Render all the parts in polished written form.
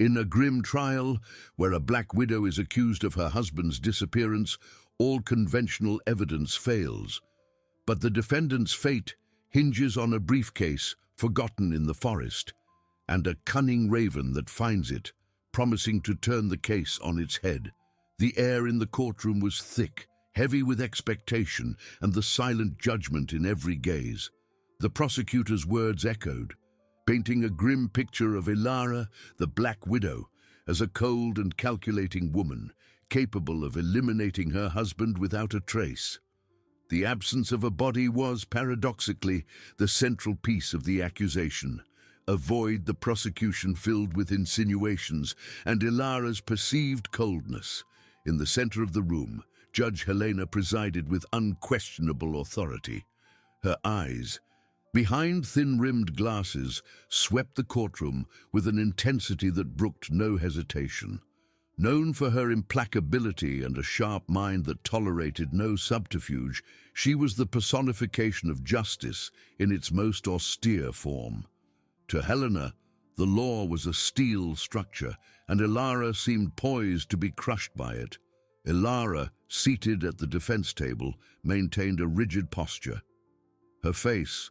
In a grim trial, where a black widow is accused of her husband's disappearance, all conventional evidence fails. But the defendant's fate hinges on a briefcase forgotten in the forest, and a cunning raven that finds it, promising to turn the case on its head. The air in the courtroom was thick, heavy with expectation and the silent judgment in every gaze. The prosecutor's words echoed, painting a grim picture of Ilara, the Black Widow, as a cold and calculating woman, capable of eliminating her husband without a trace. The absence of a body was, paradoxically, the central piece of the accusation, a void the prosecution filled with insinuations and Ilara's perceived coldness. In the center of the room, Judge Helena presided with unquestionable authority. Her eyes, behind thin-rimmed glasses, swept the courtroom with an intensity that brooked no hesitation. Known for her implacability and a sharp mind that tolerated no subterfuge, she was the personification of justice in its most austere form. To Helena, the law was a steel structure, and Ilara seemed poised to be crushed by it. Ilara, seated at the defense table, maintained a rigid posture. Her face,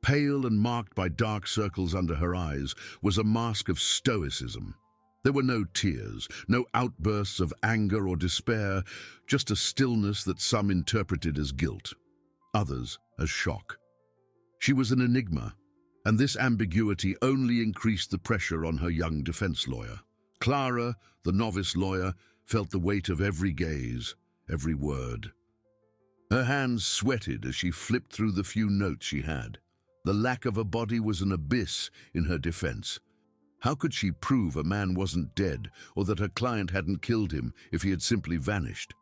pale and marked by dark circles under her eyes, was a mask of stoicism. There were no tears, no outbursts of anger or despair, just a stillness that some interpreted as guilt, others as shock. She was an enigma, and this ambiguity only increased the pressure on her young defense lawyer. Clara, the novice lawyer, felt the weight of every gaze, every word. Her hands sweated as she flipped through the few notes she had. The lack of a body was an abyss in her defense. How could she prove a man wasn't dead or that her client hadn't killed him if he had simply vanished?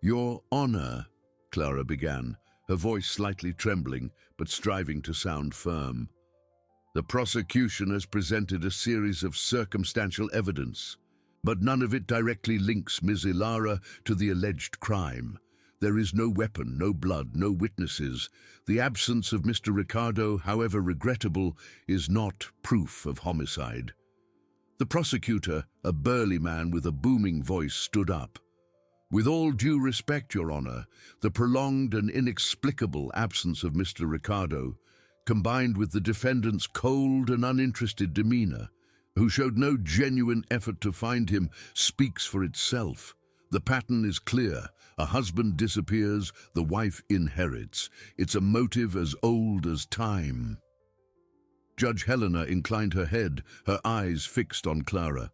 "Your Honor," Clara began, her voice slightly trembling but striving to sound firm. "The prosecution has presented a series of circumstantial evidence, but none of it directly links Ms. Ilara to the alleged crime. There is no weapon, no blood, no witnesses. The absence of Mr. Ricardo, however regrettable, is not proof of homicide." The prosecutor, a burly man with a booming voice, stood up. "With all due respect, Your Honor, the prolonged and inexplicable absence of Mr. Ricardo, combined with the defendant's cold and uninterested demeanor, who showed no genuine effort to find him, speaks for itself. The pattern is clear. A husband disappears, the wife inherits. It's a motive as old as time." Judge Helena inclined her head, her eyes fixed on Clara.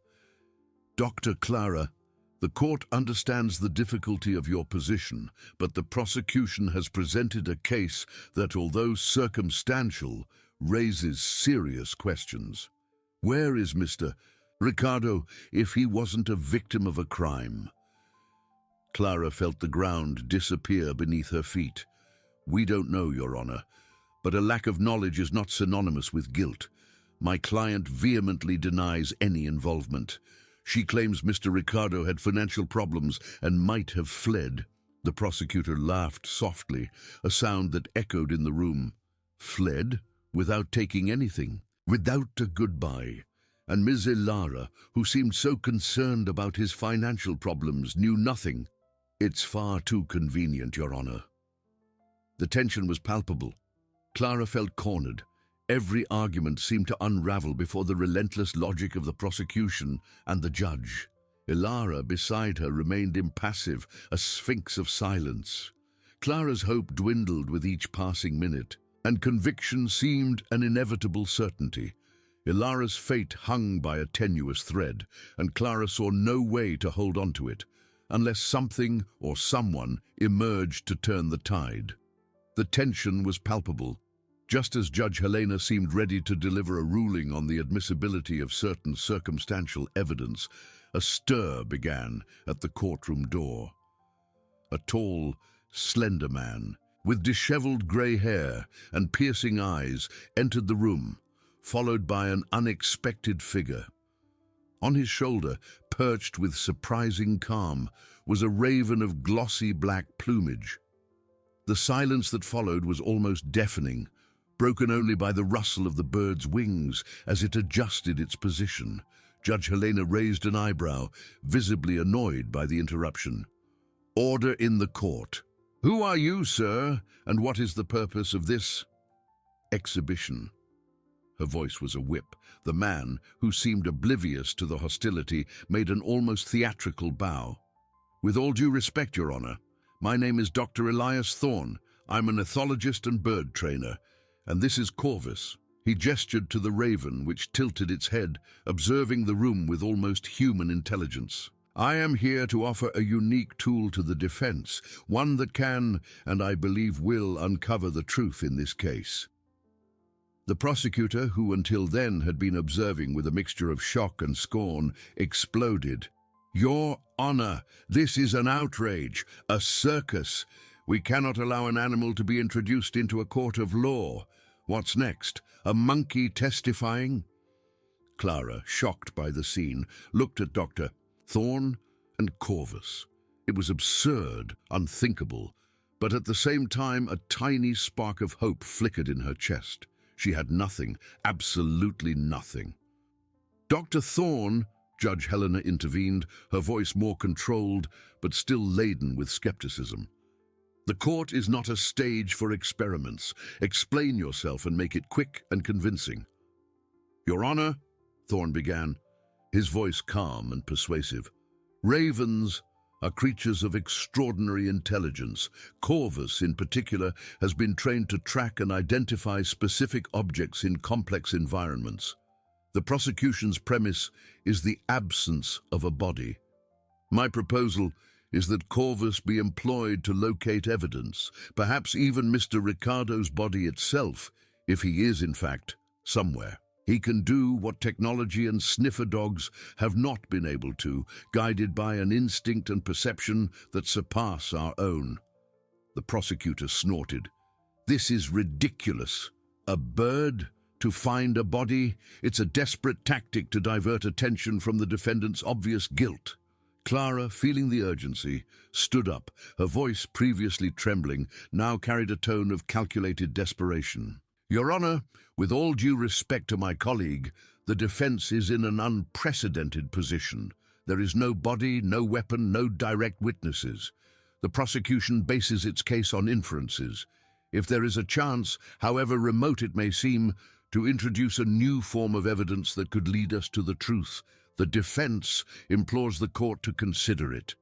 "Dr. Clara, the court understands the difficulty of your position, but the prosecution has presented a case that, although circumstantial, raises serious questions. Where is Mr. Ricardo if he wasn't a victim of a crime?" Clara felt the ground disappear beneath her feet. "We don't know, Your Honor, but a lack of knowledge is not synonymous with guilt. My client vehemently denies any involvement. She claims Mr. Ricardo had financial problems and might have fled." The prosecutor laughed softly, a sound that echoed in the room. "Fled? Without taking anything? Without a goodbye? And Ms. Ilara, who seemed so concerned about his financial problems, knew nothing?" "It's far too convenient, Your Honor." The tension was palpable. Clara felt cornered. Every argument seemed to unravel before the relentless logic of the prosecution and the judge. Ilara, beside her, remained impassive, a sphinx of silence. Clara's hope dwindled with each passing minute, and conviction seemed an inevitable certainty. Ilara's fate hung by a tenuous thread, and Clara saw no way to hold on to it, unless something or someone emerged to turn the tide. The tension was palpable. Just as Judge Helena seemed ready to deliver a ruling on the admissibility of certain circumstantial evidence, a stir began at the courtroom door. A tall, slender man, with disheveled grey hair and piercing eyes, entered the room, followed by an unexpected figure. On his shoulder, perched with surprising calm, was a raven of glossy black plumage. The silence that followed was almost deafening, broken only by the rustle of the bird's wings as it adjusted its position. Judge Helena raised an eyebrow, visibly annoyed by the interruption. "Order in the court. Who are you, sir, and what is the purpose of this exhibition?" Her voice was a whip. The man, who seemed oblivious to the hostility, made an almost theatrical bow. "With all due respect, Your Honor, my name is Dr. Elias Thorne. I'm an ethologist and bird trainer, and this is Corvus." He gestured to the raven, which tilted its head, observing the room with almost human intelligence. "I am here to offer a unique tool to the defense, one that can, and I believe will, uncover the truth in this case." The prosecutor, who until then had been observing with a mixture of shock and scorn, exploded. "Your Honor, this is an outrage, a circus. We cannot allow an animal to be introduced into a court of law. What's next? A monkey testifying?" Clara, shocked by the scene, looked at Dr. Thorne and Corvus. It was absurd, unthinkable, but at the same time a tiny spark of hope flickered in her chest. She had nothing, absolutely nothing. "Dr. Thorne," Judge Helena intervened, her voice more controlled, but still laden with skepticism. "The court is not a stage for experiments. Explain yourself and make it quick and convincing." "Your Honor," Thorne began, his voice calm and persuasive, "ravens are creatures of extraordinary intelligence. Corvus, in particular, has been trained to track and identify specific objects in complex environments. The prosecution's premise is the absence of a body. My proposal is that Corvus be employed to locate evidence, perhaps even Mr. Ricardo's body itself, if he is, in fact, somewhere. He can do what technology and sniffer dogs have not been able to, guided by an instinct and perception that surpass our own." The prosecutor snorted. "This is ridiculous. A bird to find a body? It's a desperate tactic to divert attention from the defendant's obvious guilt." Clara, feeling the urgency, stood up. Her voice, previously trembling, now carried a tone of calculated desperation. "Your Honor, with all due respect to my colleague, the defense is in an unprecedented position. There is no body, no weapon, no direct witnesses. The prosecution bases its case on inferences. If there is a chance, however remote it may seem, to introduce a new form of evidence that could lead us to the truth, the defense implores the court to consider it.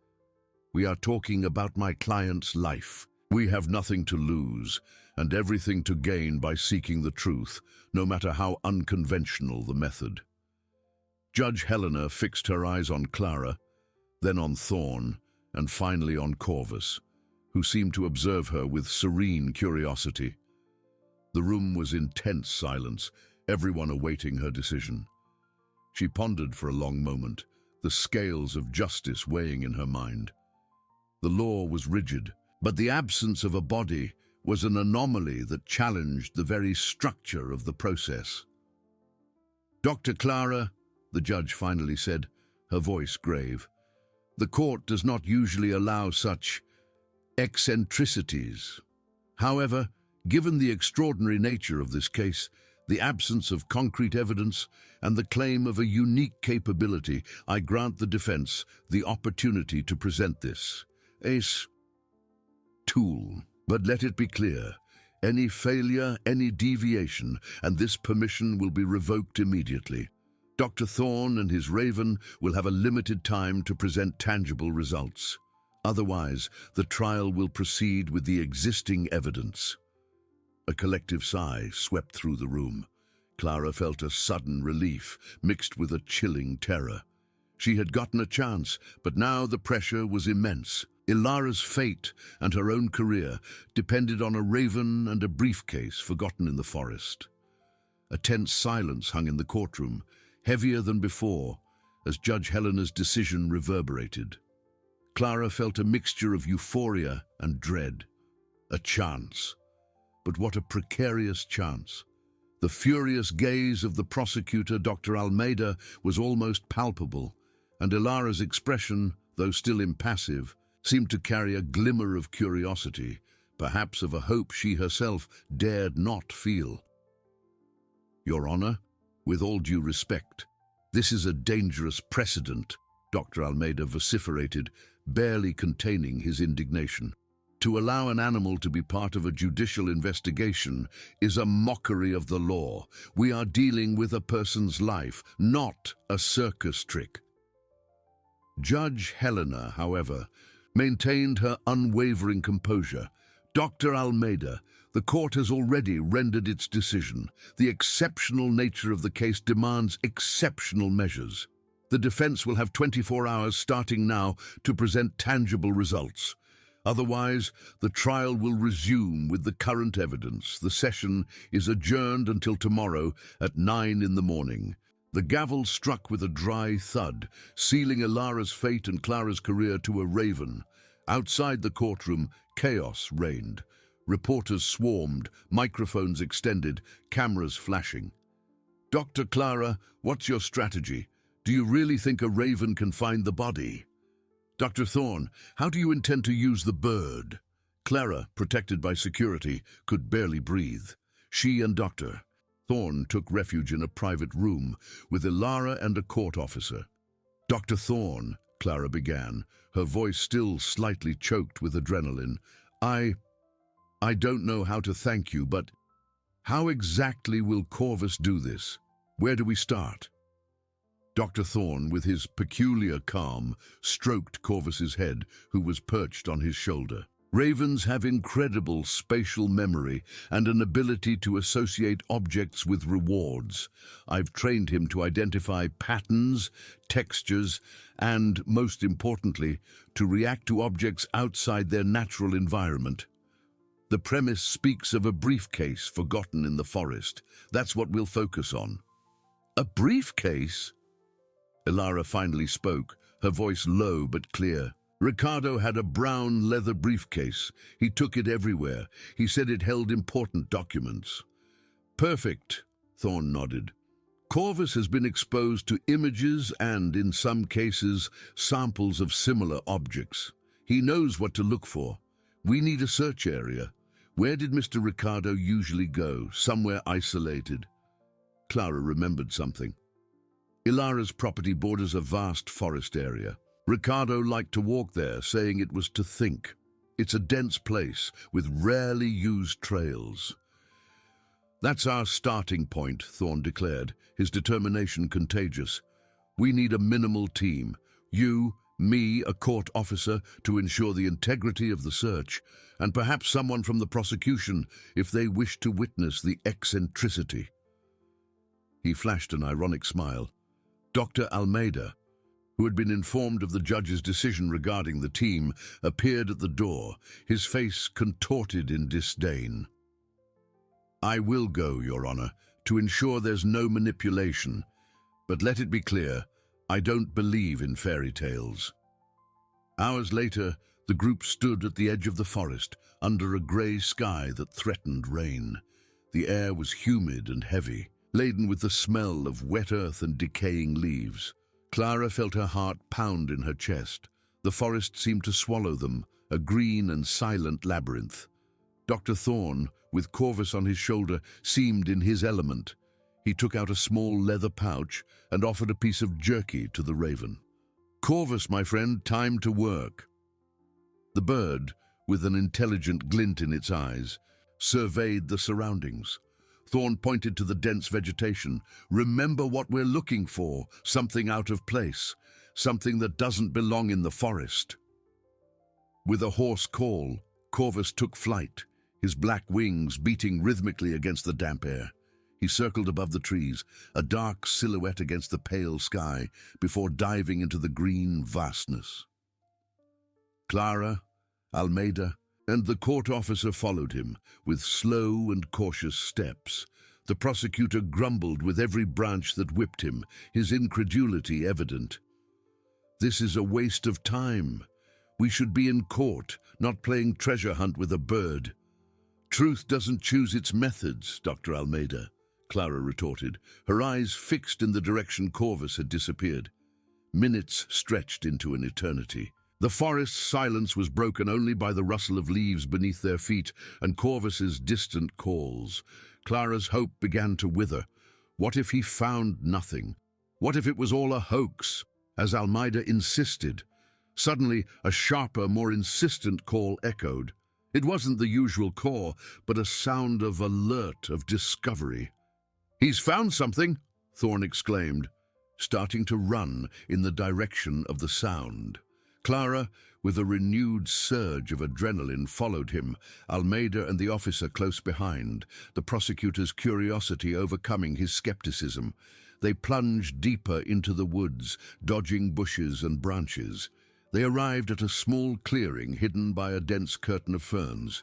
We are talking about my client's life. We have nothing to lose and everything to gain by seeking the truth, no matter how unconventional the method." Judge Helena fixed her eyes on Clara, then on Thorne, and finally on Corvus, who seemed to observe her with serene curiosity. The room was in tense silence, everyone awaiting her decision. She pondered for a long moment, the scales of justice weighing in her mind. The law was rigid, but the absence of a body was an anomaly that challenged the very structure of the process. "Dr. Clara," the judge finally said, her voice grave, "the court does not usually allow such eccentricities. However, given the extraordinary nature of this case, the absence of concrete evidence, and the claim of a unique capability, I grant the defense the opportunity to present this tool. But let it be clear, any failure, any deviation, and this permission will be revoked immediately. Dr. Thorne and his raven will have a limited time to present tangible results. Otherwise, the trial will proceed with the existing evidence." A collective sigh swept through the room. Clara felt a sudden relief, mixed with a chilling terror. She had gotten a chance, but now the pressure was immense. Ilara's fate and her own career depended on a raven and a briefcase forgotten in the forest. A tense silence hung in the courtroom, heavier than before, as Judge Helena's decision reverberated. Clara felt a mixture of euphoria and dread. A chance. But what a precarious chance. The furious gaze of the prosecutor, Dr. Almeida, was almost palpable, and Ilara's expression, though still impassive, seemed to carry a glimmer of curiosity, perhaps of a hope she herself dared not feel. "Your Honor, with all due respect," This is a dangerous precedent, Dr. Almeida vociferated, barely containing his indignation. To allow an animal to be part of a judicial investigation is a mockery of the law. We are dealing with a person's life, not a circus trick. Judge Helena, however, maintained her unwavering composure. Dr. Almeida, the court has already rendered its decision. The exceptional nature of the case demands exceptional measures. The defense will have 24 hours starting now to present tangible results. Otherwise, the trial will resume with the current evidence. The session is adjourned until tomorrow at 9 in the morning. The gavel struck with a dry thud, sealing Ilara's fate and Clara's career to a raven. Outside the courtroom, chaos reigned. Reporters swarmed, microphones extended, cameras flashing. Dr. Clara, what's your strategy? Do you really think a raven can find the body? Dr. Thorne, how do you intend to use the bird? Clara, protected by security, could barely breathe. She and Dr. Thorne took refuge in a private room with Ilara and a court officer. Dr. Thorne, Clara began, her voice still slightly choked with adrenaline. I don't know how to thank you, but how exactly will Corvus do this? Where do we start? Dr. Thorne, with his peculiar calm, stroked Corvus's head, who was perched on his shoulder. Ravens have incredible spatial memory and an ability to associate objects with rewards. I've trained him to identify patterns, textures, and, most importantly, to react to objects outside their natural environment. The premise speaks of a briefcase forgotten in the forest. That's what we'll focus on. A briefcase? Ilara finally spoke, her voice low but clear. Ricardo had a brown leather briefcase. He took it everywhere. He said it held important documents. Perfect, Thorne nodded. Corvus has been exposed to images and, in some cases, samples of similar objects. He knows what to look for. We need a search area. Where did Mr. Ricardo usually go? Somewhere isolated. Clara remembered something. Ilara's property borders a vast forest area. Ricardo liked to walk there, saying it was to think. It's a dense place with rarely used trails. That's our starting point, Thorne declared, his determination contagious. We need a minimal team. You, me, a court officer, to ensure the integrity of the search, and perhaps someone from the prosecution if they wish to witness the eccentricity. He flashed an ironic smile. Dr. Almeida, who had been informed of the judge's decision regarding the team, appeared at the door, his face contorted in disdain. I will go, Your Honor, to ensure there's no manipulation, but let it be clear, I don't believe in fairy tales. Hours later, the group stood at the edge of the forest, under a grey sky that threatened rain. The air was humid and heavy, laden with the smell of wet earth and decaying leaves. Clara felt her heart pound in her chest. The forest seemed to swallow them, a green and silent labyrinth. Dr. Thorne, with Corvus on his shoulder, seemed in his element. He took out a small leather pouch and offered a piece of jerky to the raven. Corvus, my friend, time to work. The bird, with an intelligent glint in its eyes, surveyed the surroundings. Thorne pointed to the dense vegetation. Remember what we're looking for, something out of place, something that doesn't belong in the forest. With a hoarse call, Corvus took flight, his black wings beating rhythmically against the damp air. He circled above the trees, a dark silhouette against the pale sky, before diving into the green vastness. Clara, Almeida, and the court officer followed him, with slow and cautious steps. The prosecutor grumbled with every branch that whipped him, his incredulity evident. This is a waste of time. We should be in court, not playing treasure hunt with a bird. Truth doesn't choose its methods, Dr. Almeida, Clara retorted, her eyes fixed in the direction Corvus had disappeared. Minutes stretched into an eternity. The forest's silence was broken only by the rustle of leaves beneath their feet and Corvus's distant calls. Clara's hope began to wither. What if he found nothing? What if it was all a hoax, as Almeida insisted? Suddenly, a sharper, more insistent call echoed. It wasn't the usual call, but a sound of alert, of discovery. "He's found something!" Thorne exclaimed, starting to run in the direction of the sound. Clara, with a renewed surge of adrenaline, followed him, Almeida and the officer close behind, the prosecutor's curiosity overcoming his skepticism. They plunged deeper into the woods, dodging bushes and branches. They arrived at a small clearing hidden by a dense curtain of ferns.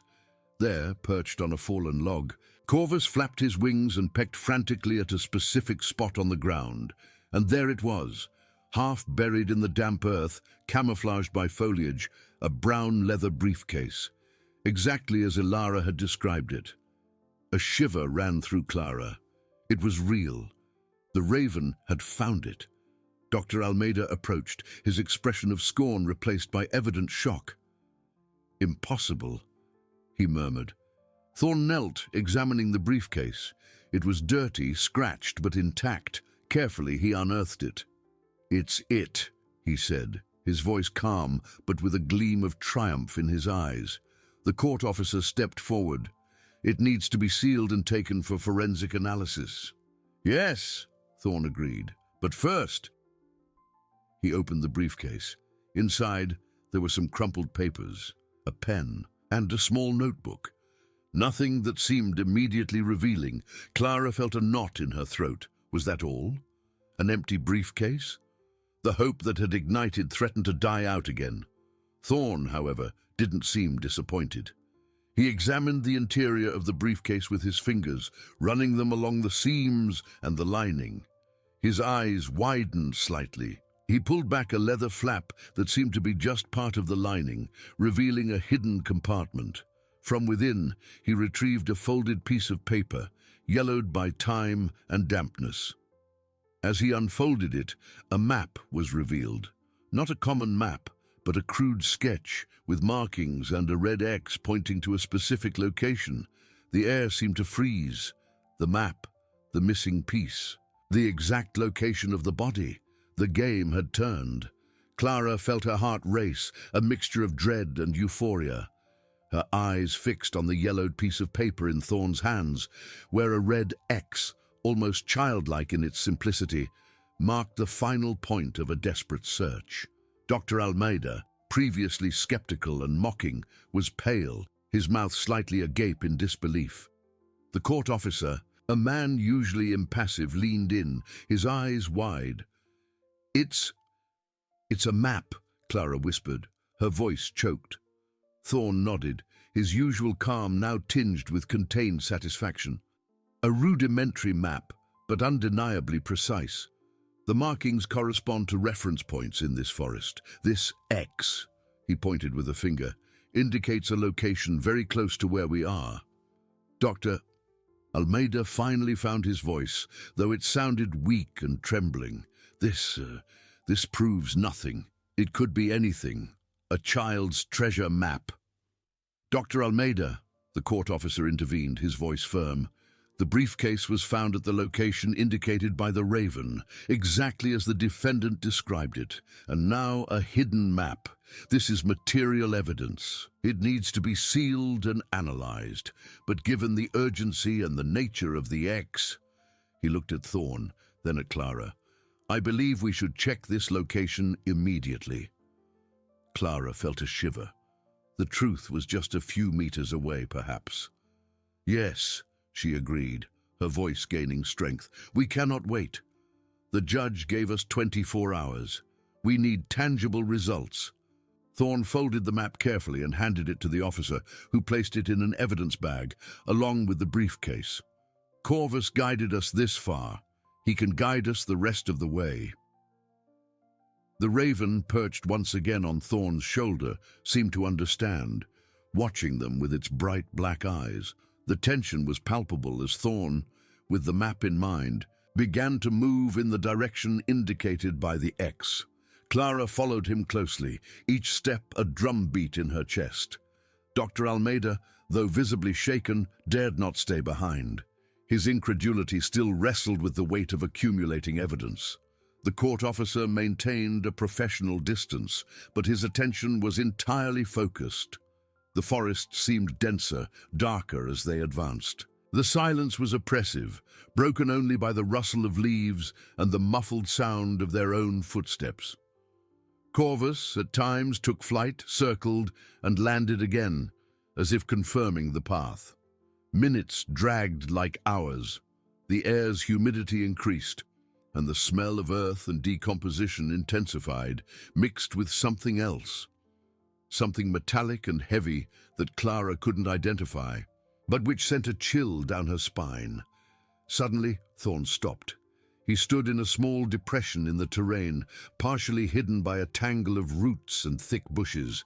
There, perched on a fallen log, Corvus flapped his wings and pecked frantically at a specific spot on the ground. And there it was, half buried in the damp earth, camouflaged by foliage, a brown leather briefcase, exactly as Ilara had described it. A shiver ran through Clara. It was real. The Raven had found it. Dr. Almeida approached, his expression of scorn replaced by evident shock. "Impossible," he murmured. Thorne knelt, examining the briefcase. It was dirty, scratched, but intact. Carefully, he unearthed it. "It's it," he said, his voice calm, but with a gleam of triumph in his eyes. The court officer stepped forward. "It needs to be sealed and taken for forensic analysis." "Yes," Thorne agreed, "but first—" He opened the briefcase. Inside, there were some crumpled papers, a pen, and a small notebook. Nothing that seemed immediately revealing. Clara felt a knot in her throat. Was that all? An empty briefcase? The hope that had ignited threatened to die out again. Thorne, however, didn't seem disappointed. He examined the interior of the briefcase with his fingers, running them along the seams and the lining. His eyes widened slightly. He pulled back a leather flap that seemed to be just part of the lining, revealing a hidden compartment. From within, he retrieved a folded piece of paper, yellowed by time and dampness. As he unfolded it, a map was revealed. Not a common map, but a crude sketch with markings and a red X pointing to a specific location. The air seemed to freeze. The map, the missing piece, the exact location of the body. The game had turned. Clara felt her heart race, a mixture of dread and euphoria. Her eyes fixed on the yellowed piece of paper in Thorne's hands, where a red X, almost childlike in its simplicity, marked the final point of a desperate search. Dr. Almeida, previously skeptical and mocking, was pale, his mouth slightly agape in disbelief. The court officer, a man usually impassive, leaned in, his eyes wide. It's a map," Clara whispered, her voice choked. Thorne nodded, his usual calm now tinged with contained satisfaction. "A rudimentary map, but undeniably precise. The markings correspond to reference points in this forest. This X," he pointed with a finger, "indicates a location very close to where we are." Dr. Almeida finally found his voice, though it sounded weak and trembling. This proves nothing. It could be anything. A child's treasure map." "Dr. Almeida," the court officer intervened, his voice firm. "The briefcase was found at the location indicated by the Raven, exactly as the defendant described it. And now a hidden map. This is material evidence. It needs to be sealed and analyzed. But given the urgency and the nature of the X—" He looked at Thorne, then at Clara. "I believe we should check this location immediately." Clara felt a shiver. The truth was just a few meters away, perhaps. "Yes," she agreed, her voice gaining strength. "We cannot wait. The judge gave us 24 hours. We need tangible results." Thorne folded the map carefully and handed it to the officer, who placed it in an evidence bag, along with the briefcase. "Corvus guided us this far. He can guide us the rest of the way." The Raven, perched once again on Thorne's shoulder, seemed to understand, watching them with its bright black eyes. The tension was palpable as Thorne, with the map in mind, began to move in the direction indicated by the X. Clara followed him closely, each step a drumbeat in her chest. Dr. Almeida, though visibly shaken, dared not stay behind. His incredulity still wrestled with the weight of accumulating evidence. The court officer maintained a professional distance, but his attention was entirely focused. The forest seemed denser, darker as they advanced. The silence was oppressive, broken only by the rustle of leaves and the muffled sound of their own footsteps. Corvus at times took flight, circled, and landed again, as if confirming the path. Minutes dragged like hours. The air's humidity increased, and the smell of earth and decomposition intensified, mixed with something else. Something metallic and heavy that Clara couldn't identify, but which sent a chill down her spine. Suddenly, Thorne stopped. He stood in a small depression in the terrain, partially hidden by a tangle of roots and thick bushes.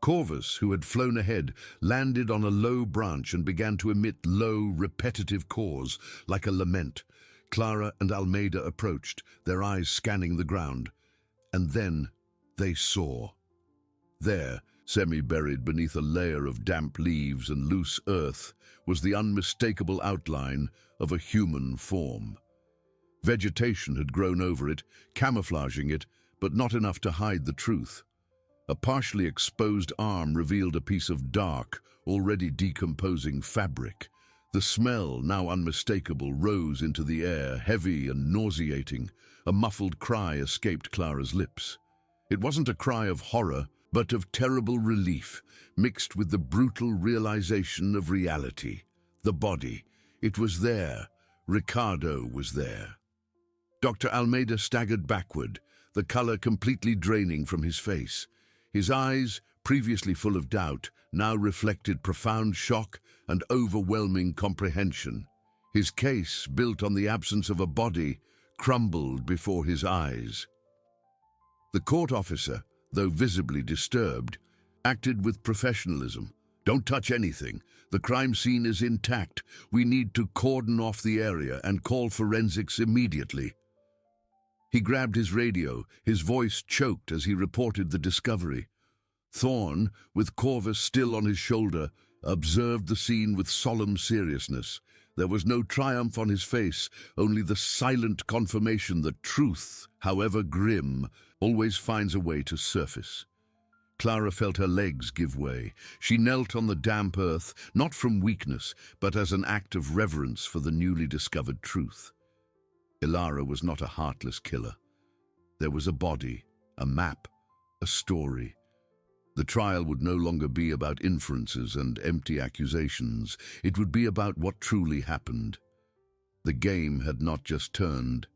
Corvus, who had flown ahead, landed on a low branch and began to emit low, repetitive caws, like a lament. Clara and Almeida approached, their eyes scanning the ground. And then they saw. There, semi-buried beneath a layer of damp leaves and loose earth, was the unmistakable outline of a human form. Vegetation had grown over it, camouflaging it, but not enough to hide the truth. A partially exposed arm revealed a piece of dark, already decomposing fabric. The smell, now unmistakable, rose into the air, heavy and nauseating. A muffled cry escaped Clara's lips. It wasn't a cry of horror, but of terrible relief, mixed with the brutal realization of reality. The body. It was there. Ricardo was there. Dr. Almeida staggered backward, the color completely draining from his face. His eyes, previously full of doubt, now reflected profound shock and overwhelming comprehension. His case, built on the absence of a body, crumbled before his eyes. The court officer, though visibly disturbed, acted with professionalism. "Don't touch anything. The crime scene is intact. We need to cordon off the area and call forensics immediately." He grabbed his radio, his voice choked as he reported the discovery. Thorne, with Corvus still on his shoulder, observed the scene with solemn seriousness. There was no triumph on his face, only the silent confirmation that truth, however grim, always finds a way to surface. Clara felt her legs give way. She knelt on the damp earth, not from weakness, but as an act of reverence for the newly discovered truth. Ilara was not a heartless killer. There was a body, a map, a story. The trial would no longer be about inferences and empty accusations. It would be about what truly happened. The game had not just turned.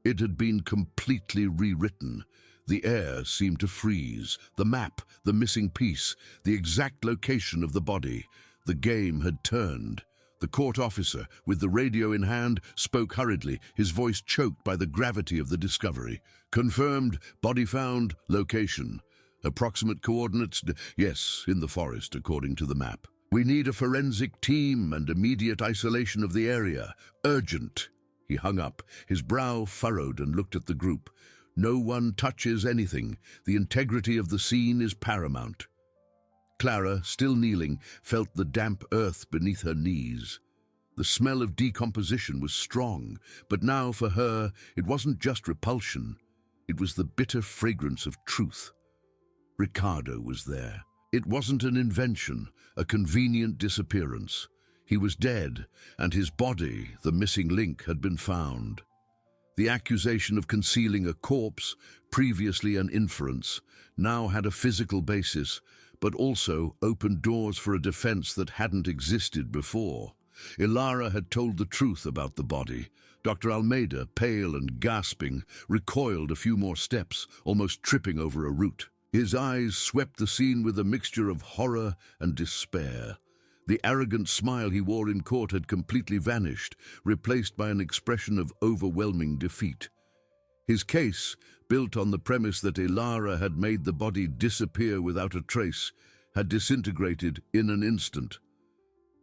It had been completely rewritten. The air seemed to freeze. The map, the missing piece, the exact location of the body. The game had turned. The court officer, with the radio in hand, spoke hurriedly, his voice choked by the gravity of the discovery. "Confirmed, body found, location. Approximate coordinates, yes, in the forest, according to the map. We need a forensic team and immediate isolation of the area. Urgent." He hung up, his brow furrowed, and looked at the group. "No one touches anything. The integrity of the scene is paramount." Clara, still kneeling, felt the damp earth beneath her knees. The smell of decomposition was strong, but now for her it wasn't just repulsion. It was the bitter fragrance of truth. Ricardo was there. It wasn't an invention, a convenient disappearance. He was dead, and his body, the missing link, had been found. The accusation of concealing a corpse, previously an inference, now had a physical basis, but also opened doors for a defense that hadn't existed before. Ilara had told the truth about the body. Dr. Almeida, pale and gasping, recoiled a few more steps, almost tripping over a root. His eyes swept the scene with a mixture of horror and despair. The arrogant smile he wore in court had completely vanished, replaced by an expression of overwhelming defeat. His case, built on the premise that Ilara had made the body disappear without a trace, had disintegrated in an instant.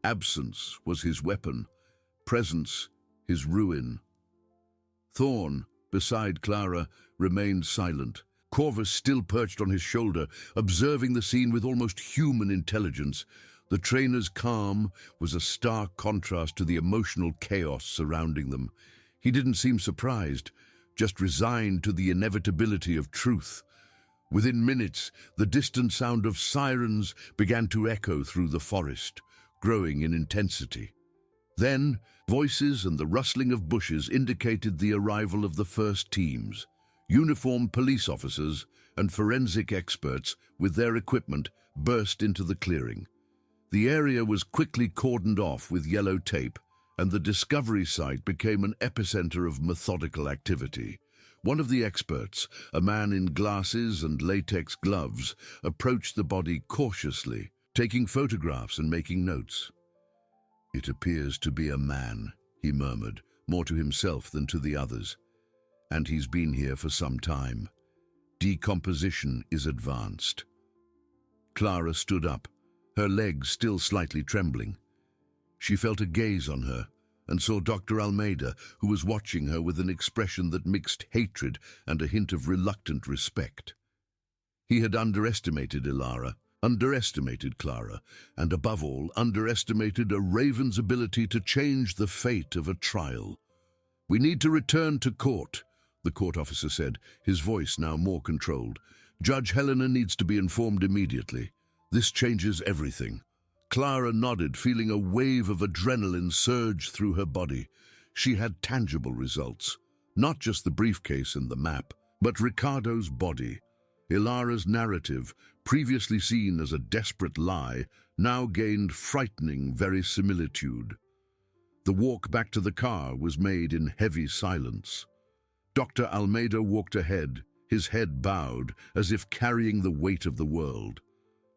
Absence was his weapon, presence his ruin. Thorne, beside Clara, remained silent. Corvus still perched on his shoulder, observing the scene with almost human intelligence. The trainer's calm was a stark contrast to the emotional chaos surrounding them. He didn't seem surprised, just resigned to the inevitability of truth. Within minutes, the distant sound of sirens began to echo through the forest, growing in intensity. Then, voices and the rustling of bushes indicated the arrival of the first teams. Uniformed police officers and forensic experts, with their equipment, burst into the clearing. The area was quickly cordoned off with yellow tape, and the discovery site became an epicenter of methodical activity. One of the experts, a man in glasses and latex gloves, approached the body cautiously, taking photographs and making notes. "It appears to be a man," he murmured, more to himself than to the others. "And he's been here for some time. Decomposition is advanced." Clara stood up, her legs still slightly trembling. She felt a gaze on her and saw Dr. Almeida, who was watching her with an expression that mixed hatred and a hint of reluctant respect. He had underestimated Ilara, underestimated Clara, and above all, underestimated a raven's ability to change the fate of a trial. "We need to return to court," the court officer said, his voice now more controlled. "Judge Helena needs to be informed immediately. This changes everything." Clara nodded, feeling a wave of adrenaline surge through her body. She had tangible results. Not just the briefcase and the map, but Ricardo's body. Ilara's narrative, previously seen as a desperate lie, now gained frightening verisimilitude. The walk back to the car was made in heavy silence. Dr. Almeida walked ahead, his head bowed, as if carrying the weight of the world.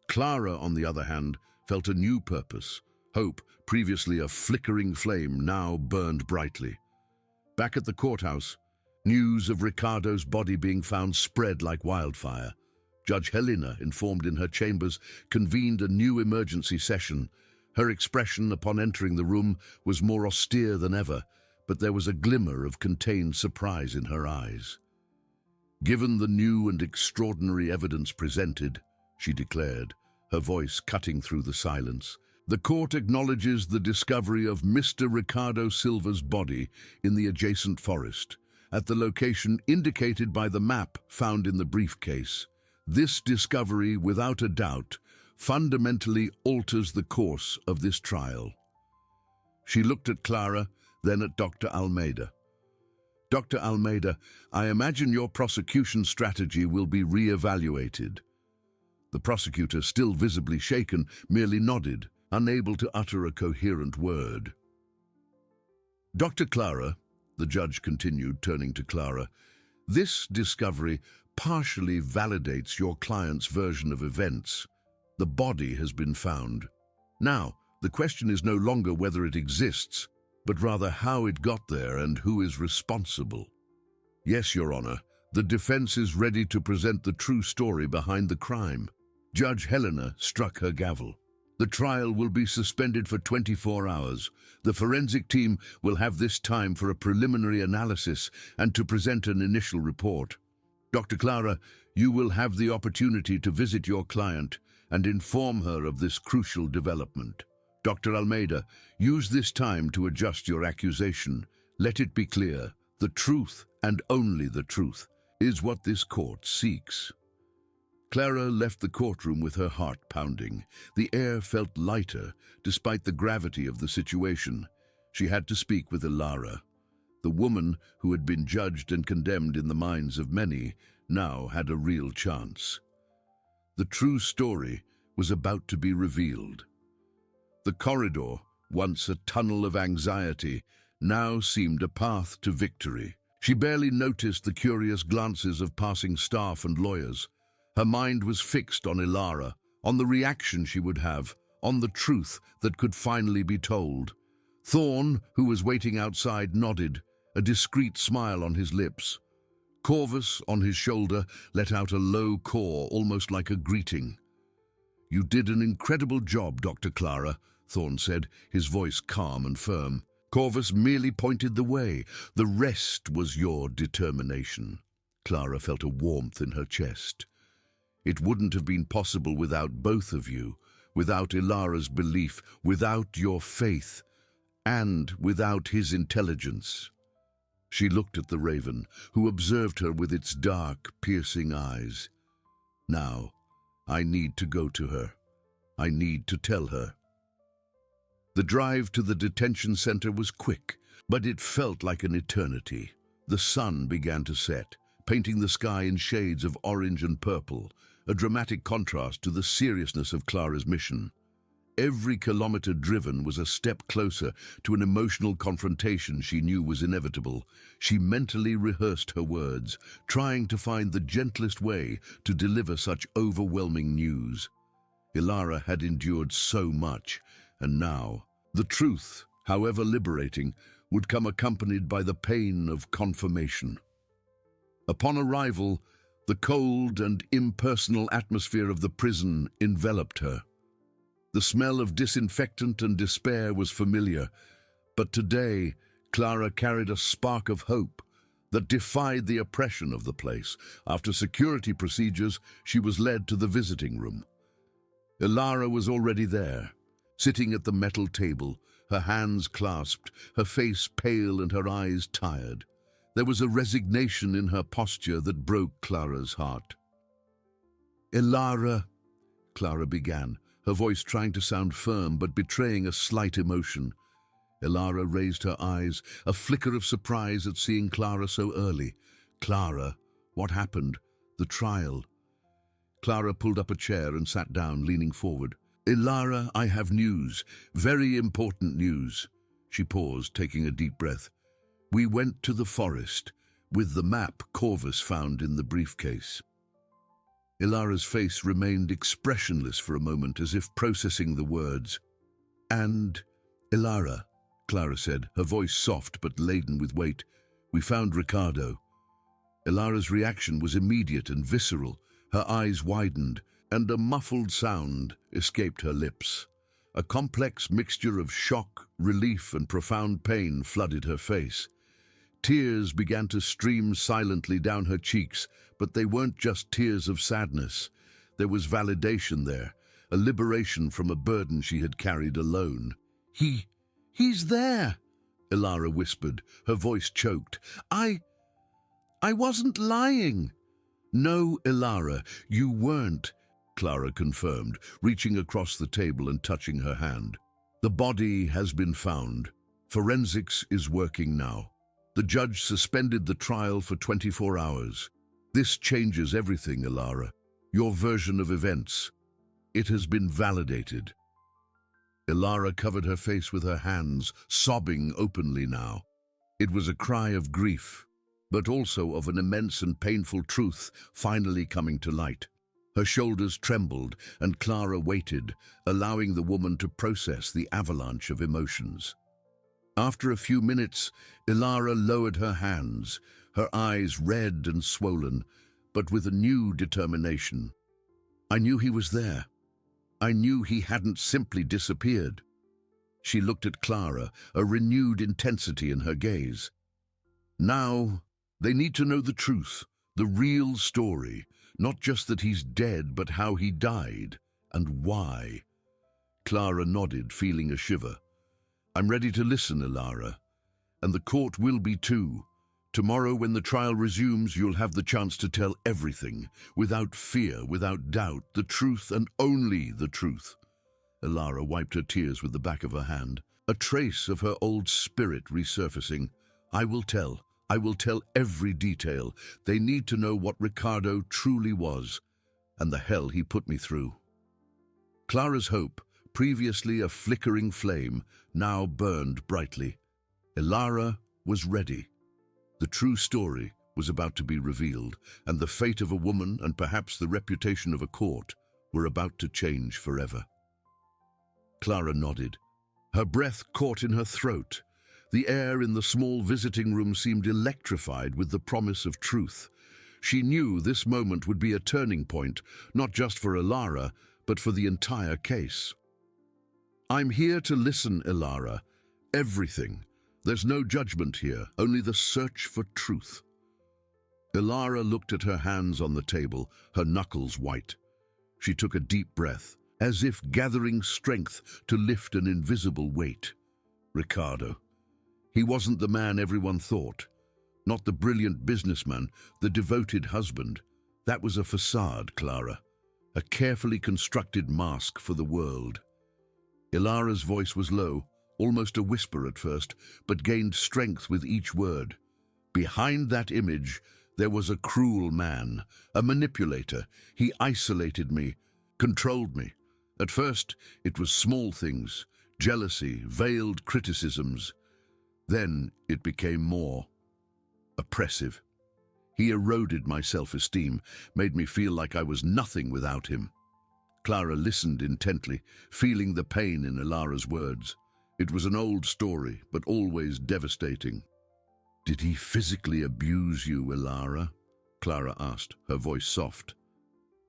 Clara, on the other hand, felt a new purpose. Hope, previously a flickering flame, now burned brightly. Back at the courthouse, news of Ricardo's body being found spread like wildfire. Judge Helena, informed in her chambers, convened a new emergency session. Her expression upon entering the room was more austere than ever, but there was a glimmer of contained surprise in her eyes. "Given the new and extraordinary evidence presented," she declared, her voice cutting through the silence, "the court acknowledges the discovery of Mr. Ricardo Silva's body in the adjacent forest, at the location indicated by the map found in the briefcase. This discovery, without a doubt, fundamentally alters the course of this trial." She looked at Clara, then at Dr. Almeida. "Dr. Almeida, I imagine your prosecution strategy will be re-evaluated." The prosecutor, still visibly shaken, merely nodded, unable to utter a coherent word. "Dr. Clara," the judge continued, turning to Clara, "this discovery partially validates your client's version of events. The body has been found. Now, the question is no longer whether it exists, but rather how it got there and who is responsible." "Yes, Your Honor, the defense is ready to present the true story behind the crime." Judge Helena struck her gavel. "The trial will be suspended for 24 hours. The forensic team will have this time for a preliminary analysis and to present an initial report. Dr. Clara, you will have the opportunity to visit your client and inform her of this crucial development. Dr. Almeida, use this time to adjust your accusation. Let it be clear, the truth, and only the truth, is what this court seeks." Clara left the courtroom with her heart pounding. The air felt lighter, despite the gravity of the situation. She had to speak with Ilara. The woman who had been judged and condemned in the minds of many now had a real chance. The true story was about to be revealed. The corridor, once a tunnel of anxiety, now seemed a path to victory. She barely noticed the curious glances of passing staff and lawyers. Her mind was fixed on Ilara, on the reaction she would have, on the truth that could finally be told. Thorne, who was waiting outside, nodded, a discreet smile on his lips. Corvus, on his shoulder, let out a low caw, almost like a greeting. "You did an incredible job, Dr. Clara," Thorne said, his voice calm and firm. Corvus merely pointed the way. "The rest was your determination." Clara felt a warmth in her chest. "It wouldn't have been possible without both of you, without Ilara's belief, without your faith, and without his intelligence." She looked at the raven, who observed her with its dark, piercing eyes. Now, I need to go to her. I need to tell her. The drive to the detention center was quick, but it felt like an eternity. The sun began to set, painting the sky in shades of orange and purple, a dramatic contrast to the seriousness of Clara's mission. Every kilometer driven was a step closer to an emotional confrontation she knew was inevitable. She mentally rehearsed her words, trying to find the gentlest way to deliver such overwhelming news. Ilara had endured so much, and now, the truth, however liberating, would come accompanied by the pain of confirmation. Upon arrival, the cold and impersonal atmosphere of the prison enveloped her. The smell of disinfectant and despair was familiar, but today Clara carried a spark of hope that defied the oppression of the place. After security procedures, she was led to the visiting room. Ilara was already there, sitting at the metal table, her hands clasped, her face pale and her eyes tired. There was a resignation in her posture that broke Clara's heart. "Ilara," Clara began, her voice trying to sound firm but betraying a slight emotion. Ilara raised her eyes, a flicker of surprise at seeing Clara so early. "Clara, what happened? The trial?" Clara pulled up a chair and sat down, leaning forward. "Ilara, I have news, very important news." She paused, taking a deep breath. "We went to the forest, with the map Corvus found in the briefcase." Ilara's face remained expressionless for a moment, as if processing the words. "And, Ilara," Clara said, her voice soft but laden with weight, "we found Ricardo." Ilara's reaction was immediate and visceral. Her eyes widened, and a muffled sound escaped her lips. A complex mixture of shock, relief, and profound pain flooded her face. Tears began to stream silently down her cheeks, but they weren't just tears of sadness. There was validation there, a liberation from a burden she had carried alone. He's there," Ilara whispered, her voice choked. I wasn't lying." "No, Ilara, you weren't," Clara confirmed, reaching across the table and touching her hand. "The body has been found. Forensics is working now. The judge suspended the trial for 24 hours. This changes everything, Ilara. Your version of events. It has been validated." Ilara covered her face with her hands, sobbing openly now. It was a cry of grief, but also of an immense and painful truth finally coming to light. Her shoulders trembled, and Clara waited, allowing the woman to process the avalanche of emotions. After a few minutes, Ilara lowered her hands, her eyes red and swollen, but with a new determination. "I knew he was there. I knew he hadn't simply disappeared." She looked at Clara, a renewed intensity in her gaze. "Now, they need to know the truth, the real story, not just that he's dead, but how he died, and why." Clara nodded, feeling a shiver. "I'm ready to listen, Ilara, and the court will be too. Tomorrow, when the trial resumes, you'll have the chance to tell everything, without fear, without doubt, the truth and only the truth." Ilara wiped her tears with the back of her hand, a trace of her old spirit resurfacing. I will tell every detail. They need to know what Ricardo truly was, and the hell he put me through." Clara's hope, previously a flickering flame, now burned brightly. Ilara was ready. The true story was about to be revealed, and the fate of a woman and perhaps the reputation of a court were about to change forever. Clara nodded. Her breath caught in her throat. The air in the small visiting room seemed electrified with the promise of truth. She knew this moment would be a turning point, not just for Ilara, but for the entire case. "I'm here to listen, Ilara. Everything. There's no judgment here, only the search for truth." Ilara looked at her hands on the table, her knuckles white. She took a deep breath, as if gathering strength to lift an invisible weight. Ricardo. He wasn't the man everyone thought. Not the brilliant businessman, the devoted husband. That was a facade, Clara. A carefully constructed mask for the world. Ilara's voice was low, almost a whisper at first, but gained strength with each word. Behind that image, there was a cruel man, a manipulator. He isolated me, controlled me. At first, it was small things, jealousy, veiled criticisms. Then it became more oppressive. He eroded my self-esteem, made me feel like I was nothing without him. Clara listened intently, feeling the pain in Ilara's words. It was an old story, but always devastating. "Did he physically abuse you, Ilara?" Clara asked, her voice soft.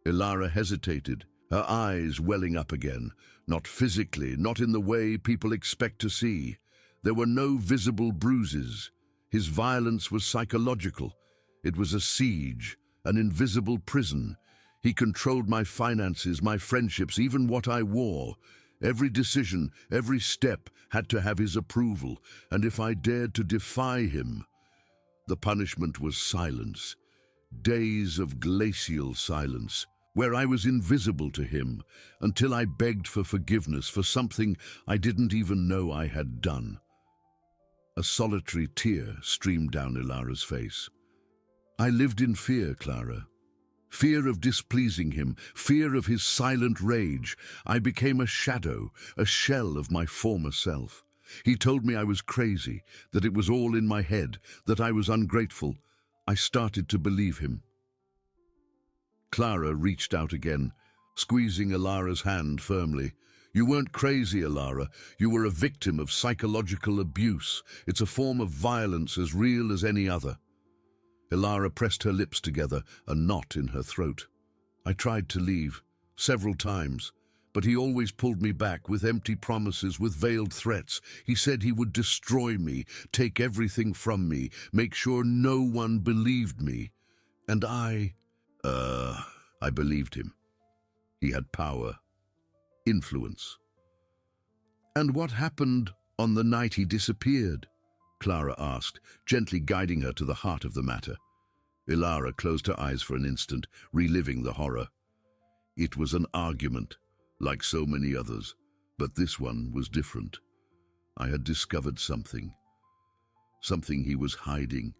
Ilara hesitated, her eyes welling up again. Not physically, not in the way people expect to see. There were no visible bruises. His violence was psychological. It was a siege, an invisible prison. He controlled my finances, my friendships, even what I wore. Every decision, every step had to have his approval, and if I dared to defy him, the punishment was silence. Days of glacial silence, where I was invisible to him, until I begged for forgiveness for something I didn't even know I had done. A solitary tear streamed down Ilara's face. I lived in fear, Clara. Fear of displeasing him, fear of his silent rage. I became a shadow, a shell of my former self. He told me I was crazy, that it was all in my head, that I was ungrateful. I started to believe him. Clara reached out again, squeezing Ilara's hand firmly. "You weren't crazy, Ilara. You were a victim of psychological abuse. It's a form of violence as real as any other." Ilara pressed her lips together, a knot in her throat. I tried to leave, several times, but he always pulled me back with empty promises, with veiled threats. He said he would destroy me, take everything from me, make sure no one believed me. And I believed him. He had power, influence. "And what happened on the night he disappeared?" Clara asked, gently guiding her to the heart of the matter. Ilara closed her eyes for an instant, reliving the horror. It was an argument, like so many others, but this one was different. I had discovered something he was hiding,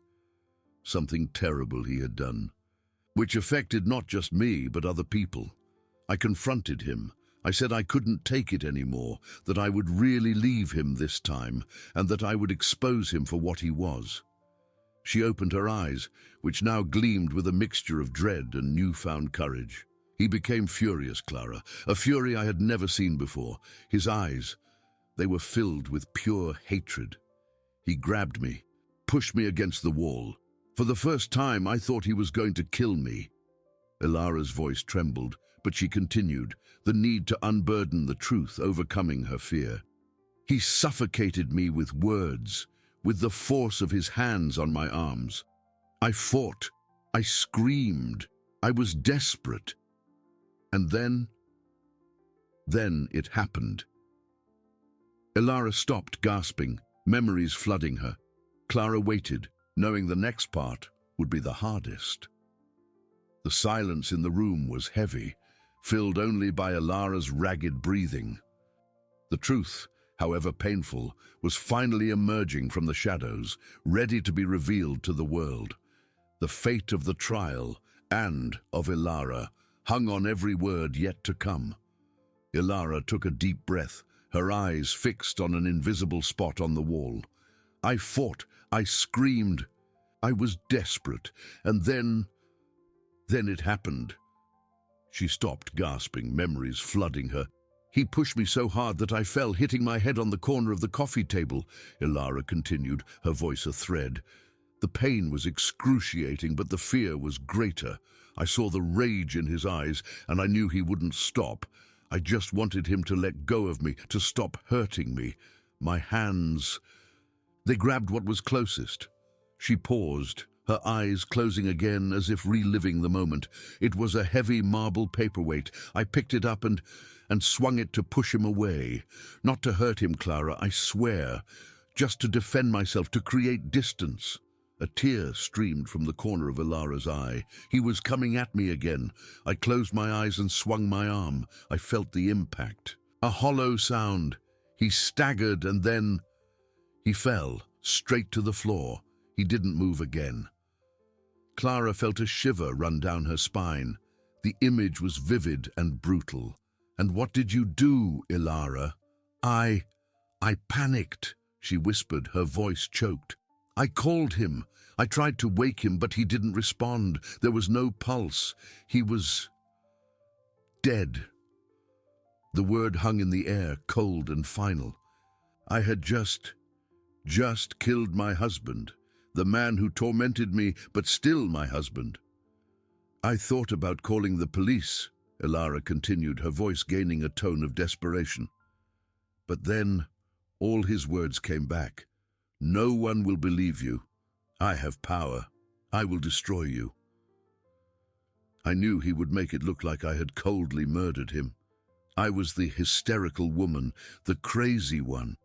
something terrible he had done, which affected not just me, but other people. I confronted him. I said I couldn't take it anymore, that I would really leave him this time, and that I would expose him for what he was. She opened her eyes, which now gleamed with a mixture of dread and newfound courage. He became furious, Clara, a fury I had never seen before. His eyes, they were filled with pure hatred. He grabbed me, pushed me against the wall. For the first time, I thought he was going to kill me. Ilara's voice trembled, but she continued, the need to unburden the truth overcoming her fear. He suffocated me with words, with the force of his hands on my arms. I fought. I screamed. I was desperate. And then it happened. Ilara stopped, gasping, memories flooding her. Clara waited, knowing the next part would be the hardest. The silence in the room was heavy, filled only by Ilara's ragged breathing. The truth, however painful, was finally emerging from the shadows, ready to be revealed to the world. The fate of the trial, and of Ilara, hung on every word yet to come. Ilara took a deep breath, her eyes fixed on an invisible spot on the wall. I fought, I screamed, I was desperate, and then it happened. She stopped, gasping, memories flooding her. He pushed me so hard that I fell, hitting my head on the corner of the coffee table, Ilara continued, her voice a thread. The pain was excruciating, but the fear was greater. I saw the rage in his eyes, and I knew he wouldn't stop. I just wanted him to let go of me, to stop hurting me. My hands, they grabbed what was closest. She paused, her eyes closing again as if reliving the moment. It was a heavy marble paperweight. I picked it up and swung it to push him away. Not to hurt him, Clara, I swear. Just to defend myself, to create distance. A tear streamed from the corner of Ilara's eye. He was coming at me again. I closed my eyes and swung my arm. I felt the impact. A hollow sound. He staggered and then he fell, straight to the floor. He didn't move again. Clara felt a shiver run down her spine. The image was vivid and brutal. "And what did you do, Ilara?" I panicked," she whispered, her voice choked. "I called him. I tried to wake him, but he didn't respond. There was no pulse. He was dead." The word hung in the air, cold and final. I had just killed my husband, the man who tormented me, but still my husband. "I thought about calling the police," Ilara continued, her voice gaining a tone of desperation. But then all his words came back. "No one will believe you. I have power. I will destroy you." I knew he would make it look like I had coldly murdered him. I was the hysterical woman, the crazy one.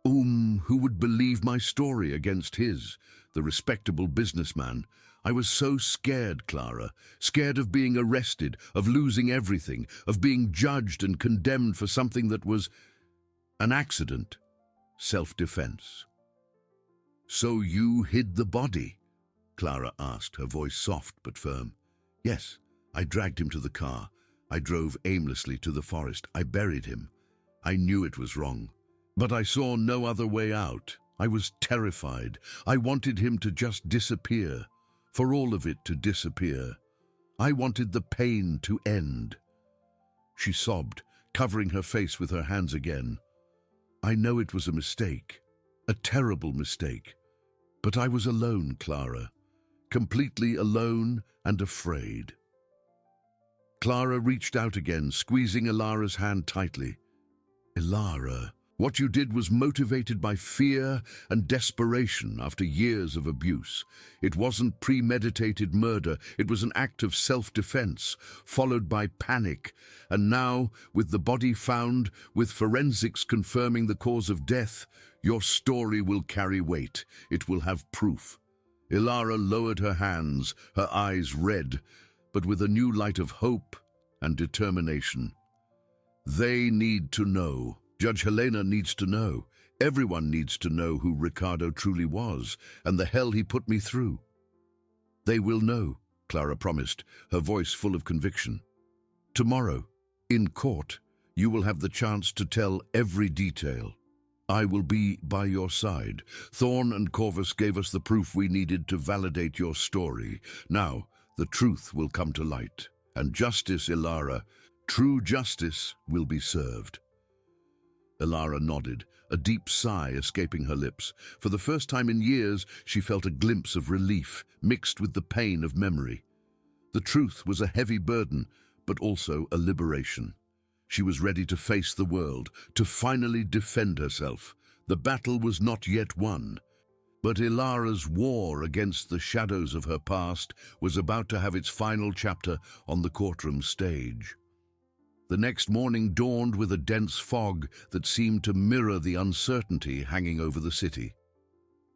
Who would believe my story against his, the respectable businessman? I was so scared, Clara, scared of being arrested, of losing everything, of being judged and condemned for something that was an accident, self-defense. "So you hid the body?" Clara asked, her voice soft but firm. "Yes, I dragged him to the car. I drove aimlessly to the forest. I buried him. I knew it was wrong, but I saw no other way out. I was terrified. I wanted him to just disappear, for all of it to disappear. I wanted the pain to end." She sobbed, covering her face with her hands again. "I know it was a mistake, a terrible mistake, but I was alone, Clara, completely alone and afraid." Clara reached out again, squeezing Ilara's hand tightly. "Ilara, what you did was motivated by fear and desperation after years of abuse. It wasn't premeditated murder, it was an act of self-defense, followed by panic. And now, with the body found, with forensics confirming the cause of death, your story will carry weight. It will have proof." Ilara lowered her hands, her eyes red, but with a new light of hope and determination. "They need to know. Judge Helena needs to know. Everyone needs to know who Ricardo truly was and the hell he put me through." "They will know," Clara promised, her voice full of conviction. "Tomorrow, in court, you will have the chance to tell every detail. I will be by your side. Thorne and Corvus gave us the proof we needed to validate your story. Now, the truth will come to light. And justice, Ilara, true justice will be served." Ilara nodded, a deep sigh escaping her lips. For the first time in years, she felt a glimpse of relief, mixed with the pain of memory. The truth was a heavy burden, but also a liberation. She was ready to face the world, to finally defend herself. The battle was not yet won, but Ilara's war against the shadows of her past was about to have its final chapter on the courtroom stage. The next morning dawned with a dense fog that seemed to mirror the uncertainty hanging over the city.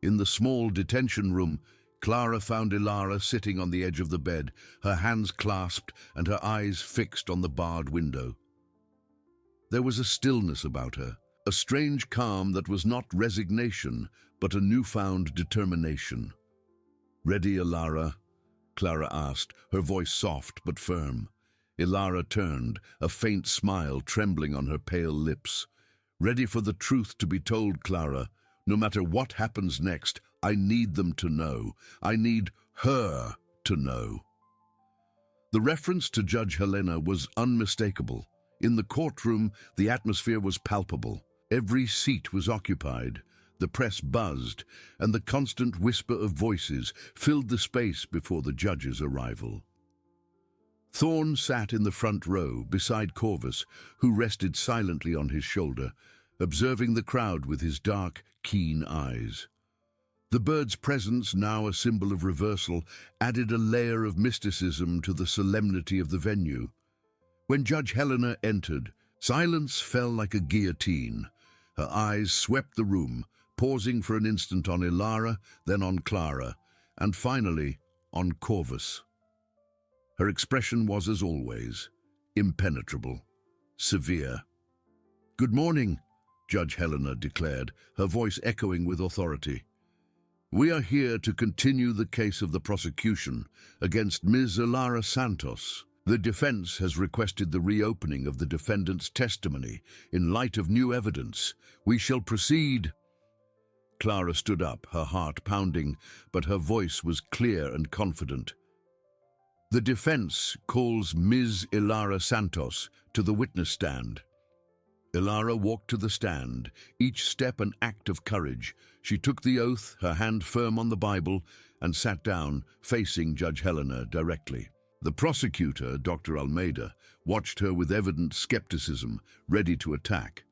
In the small detention room, Clara found Ilara sitting on the edge of the bed, her hands clasped and her eyes fixed on the barred window. There was a stillness about her, a strange calm that was not resignation, but a newfound determination. "Ready, Ilara?" Clara asked, her voice soft but firm. Ilara turned, a faint smile trembling on her pale lips. "Ready for the truth to be told, Clara. No matter what happens next, I need them to know. I need her to know." The reference to Judge Helena was unmistakable. In the courtroom, the atmosphere was palpable. Every seat was occupied. The press buzzed, and the constant whisper of voices filled the space before the judge's arrival. Thorne sat in the front row beside Corvus, who rested silently on his shoulder, observing the crowd with his dark, keen eyes. The bird's presence, now a symbol of reversal, added a layer of mysticism to the solemnity of the venue. When Judge Helena entered, silence fell like a guillotine. Her eyes swept the room, pausing for an instant on Ilara, then on Clara, and finally on Corvus. Her expression was, as always, impenetrable, severe. "Good morning," Judge Helena declared, her voice echoing with authority. "We are here to continue the case of the prosecution against Ms. Ilara Santos. The defense has requested the reopening of the defendant's testimony in light of new evidence. We shall proceed." Clara stood up, her heart pounding, but her voice was clear and confident. "The defense calls Ms. Ilara Santos to the witness stand." Ilara walked to the stand, each step an act of courage. She took the oath, her hand firm on the Bible, and sat down, facing Judge Helena directly. The prosecutor, Dr. Almeida, watched her with evident skepticism, ready to attack.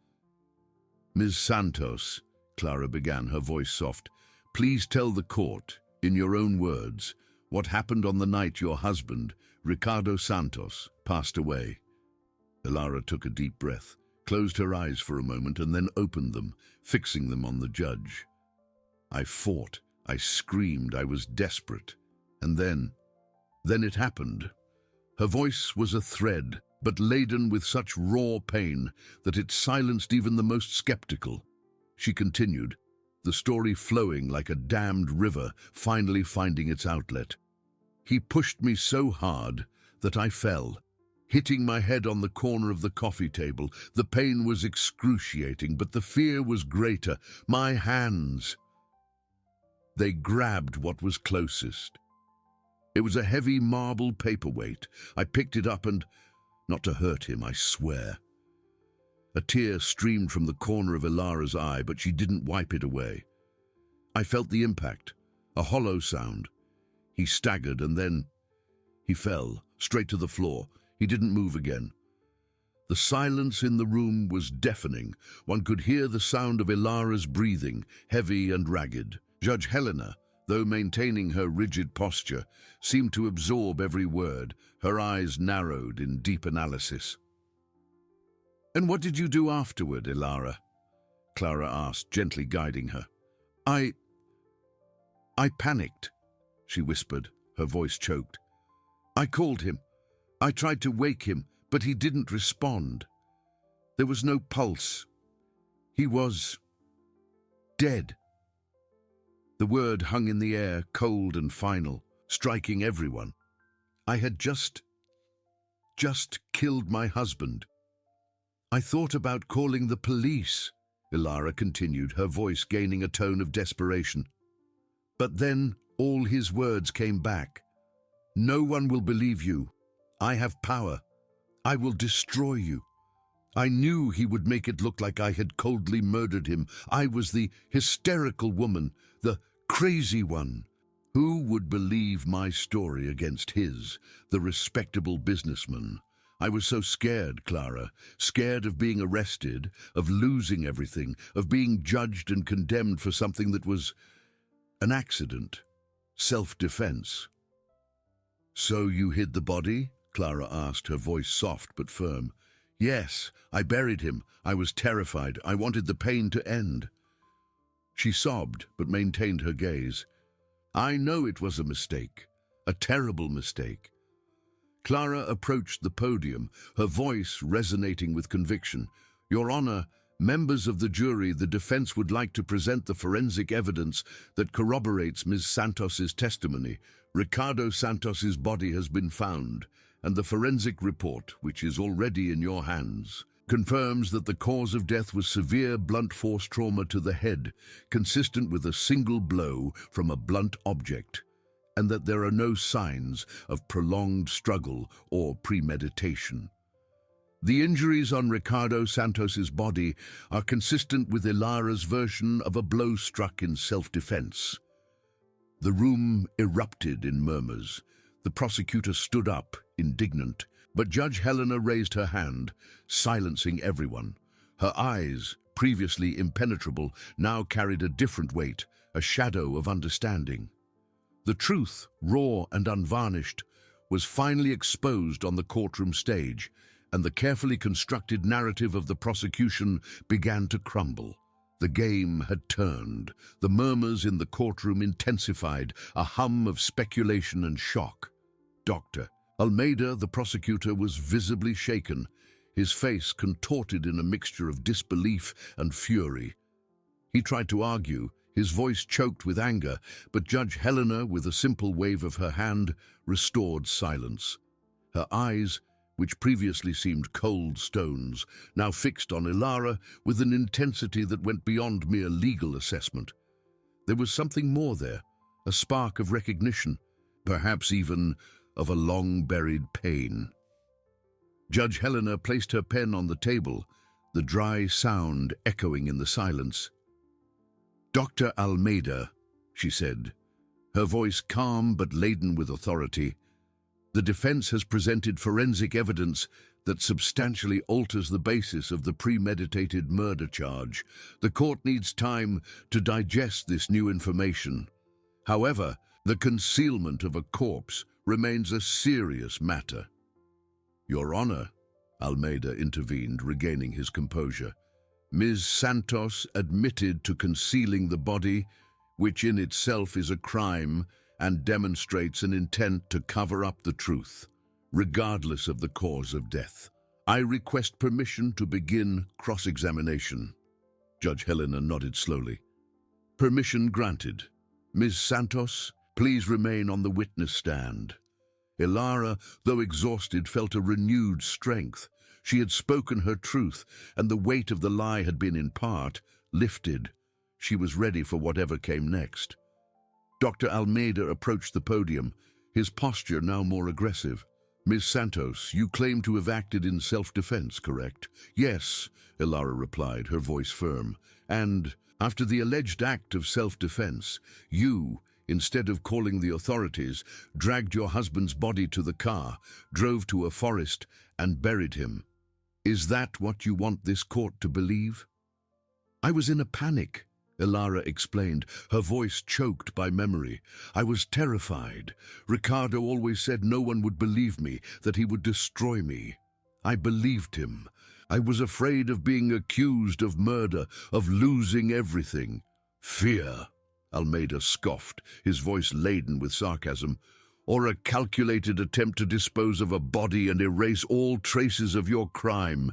"Ms. Santos," Clara began, her voice soft, "please tell the court, in your own words, what happened on the night your husband, Ricardo Santos, passed away." Ilara took a deep breath, closed her eyes for a moment, and then opened them, fixing them on the judge. "I fought, I screamed, I was desperate. And then it happened." Her voice was a thread, but laden with such raw pain that it silenced even the most skeptical. She continued, the story flowing like a dammed river, finally finding its outlet. "He pushed me so hard that I fell, hitting my head on the corner of the coffee table. The pain was excruciating, but the fear was greater. My hands, they grabbed what was closest. It was a heavy marble paperweight. I picked it up and, not to hurt him, I swear." A tear streamed from the corner of Ilara's eye, but she didn't wipe it away. "I felt the impact, a hollow sound. He staggered and then he fell, straight to the floor. He didn't move again." The silence in the room was deafening. One could hear the sound of Ilara's breathing, heavy and ragged. Judge Helena, though maintaining her rigid posture, seemed to absorb every word, her eyes narrowed in deep analysis. "And what did you do afterward, Ilara?" Clara asked, gently guiding her. I panicked," she whispered, her voice choked. "I called him. I tried to wake him, but he didn't respond. There was no pulse. He was dead." The word hung in the air, cold and final, striking everyone. "I had just killed my husband. I thought about calling the police," Ilara continued, her voice gaining a tone of desperation. "But then all his words came back. 'No one will believe you. I have power. I will destroy you.' I knew he would make it look like I had coldly murdered him. I was the hysterical woman, the crazy one. Who would believe my story against his, the respectable businessman? I was so scared, Clara, scared of being arrested, of losing everything, of being judged and condemned for something that was an accident, self-defense." "So you hid the body?" Clara asked, her voice soft but firm. "Yes, I buried him. I was terrified. I wanted the pain to end." She sobbed, but maintained her gaze. "I know it was a mistake, a terrible mistake." Clara approached the podium, her voice resonating with conviction. "Your Honor, members of the jury, the defense would like to present the forensic evidence that corroborates Ms. Santos's testimony. Ricardo Santos's body has been found, and the forensic report, which is already in your hands, confirms that the cause of death was severe blunt force trauma to the head, consistent with a single blow from a blunt object, and that there are no signs of prolonged struggle or premeditation. The injuries on Ricardo Santos's body are consistent with Ilara's version of a blow struck in self-defense." The room erupted in murmurs. The prosecutor stood up, indignant, but Judge Helena raised her hand, silencing everyone. Her eyes, previously impenetrable, now carried a different weight, a shadow of understanding. The truth, raw and unvarnished, was finally exposed on the courtroom stage, and the carefully constructed narrative of the prosecution began to crumble. The game had turned. The murmurs in the courtroom intensified, a hum of speculation and shock. Dr. Almeida, the prosecutor, was visibly shaken, his face contorted in a mixture of disbelief and fury. He tried to argue, his voice choked with anger, but Judge Helena, with a simple wave of her hand, restored silence. Her eyes, which previously seemed cold stones, now fixed on Ilara with an intensity that went beyond mere legal assessment. There was something more there, a spark of recognition, perhaps even of a long-buried pain. Judge Helena placed her pen on the table, the dry sound echoing in the silence. "Dr. Almeida," she said, her voice calm but laden with authority, "the defense has presented forensic evidence that substantially alters the basis of the premeditated murder charge. The court needs time to digest this new information. However, the concealment of a corpse remains a serious matter." "Your Honor," Almeida intervened, regaining his composure, "Ms. Santos admitted to concealing the body, which in itself is a crime and demonstrates an intent to cover up the truth, regardless of the cause of death. I request permission to begin cross-examination." Judge Helena nodded slowly. "Permission granted. Ms. Santos, please remain on the witness stand." Ilara, though exhausted, felt a renewed strength. She had spoken her truth, and the weight of the lie had been, in part, lifted. She was ready for whatever came next. Dr. Almeida approached the podium, his posture now more aggressive. "Ms. Santos, you claim to have acted in self-defense, correct?" "Yes," Ilara replied, her voice firm. "And, after the alleged act of self-defense, you, instead of calling the authorities, dragged your husband's body to the car, drove to a forest, and buried him. Is that what you want this court to believe?" "I was in a panic," Ilara explained, her voice choked by memory. "I was terrified. Ricardo always said no one would believe me, that he would destroy me. I believed him. I was afraid of being accused of murder, of losing everything." "Fear," Almeida scoffed, his voice laden with sarcasm, "or a calculated attempt to dispose of a body and erase all traces of your crime.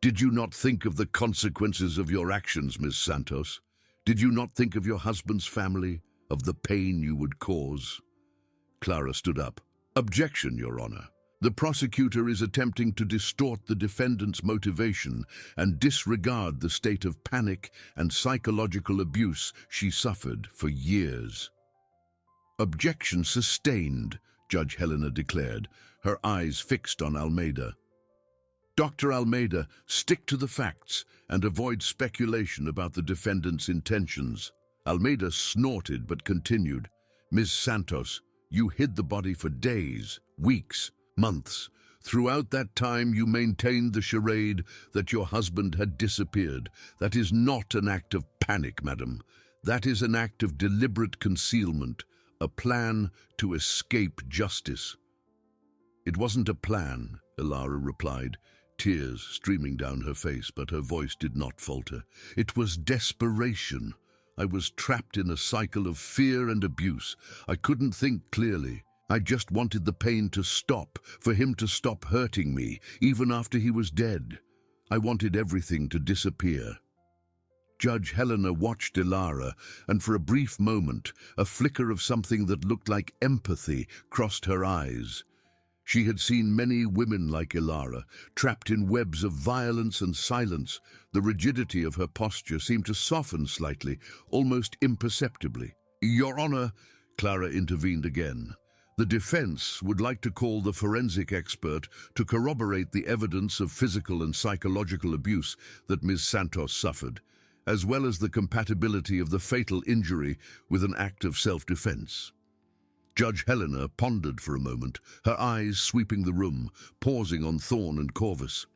Did you not think of the consequences of your actions, Ms. Santos? Did you not think of your husband's family, of the pain you would cause?" Clara stood up. "Objection, Your Honor. The prosecutor is attempting to distort the defendant's motivation and disregard the state of panic and psychological abuse she suffered for years." "Objection sustained," Judge Helena declared, her eyes fixed on Almeida. "Dr. Almeida, stick to the facts and avoid speculation about the defendant's intentions." Almeida snorted but continued. "Ms. Santos, you hid the body for days, weeks, months. Throughout that time you maintained the charade that your husband had disappeared. That is not an act of panic, madam. That is an act of deliberate concealment, a plan to escape justice." "It wasn't a plan," Ilara replied, tears streaming down her face, but her voice did not falter. "It was desperation. I was trapped in a cycle of fear and abuse. I couldn't think clearly. I just wanted the pain to stop, for him to stop hurting me, even after he was dead. I wanted everything to disappear." Judge Helena watched Ilara, and for a brief moment, a flicker of something that looked like empathy crossed her eyes. She had seen many women like Ilara, trapped in webs of violence and silence. The rigidity of her posture seemed to soften slightly, almost imperceptibly. "Your Honor," Clara intervened again, "the defense would like to call the forensic expert to corroborate the evidence of physical and psychological abuse that Ms. Santos suffered, as well as the compatibility of the fatal injury with an act of self-defense." Judge Helena pondered for a moment, her eyes sweeping the room, pausing on Thorne and Corvus.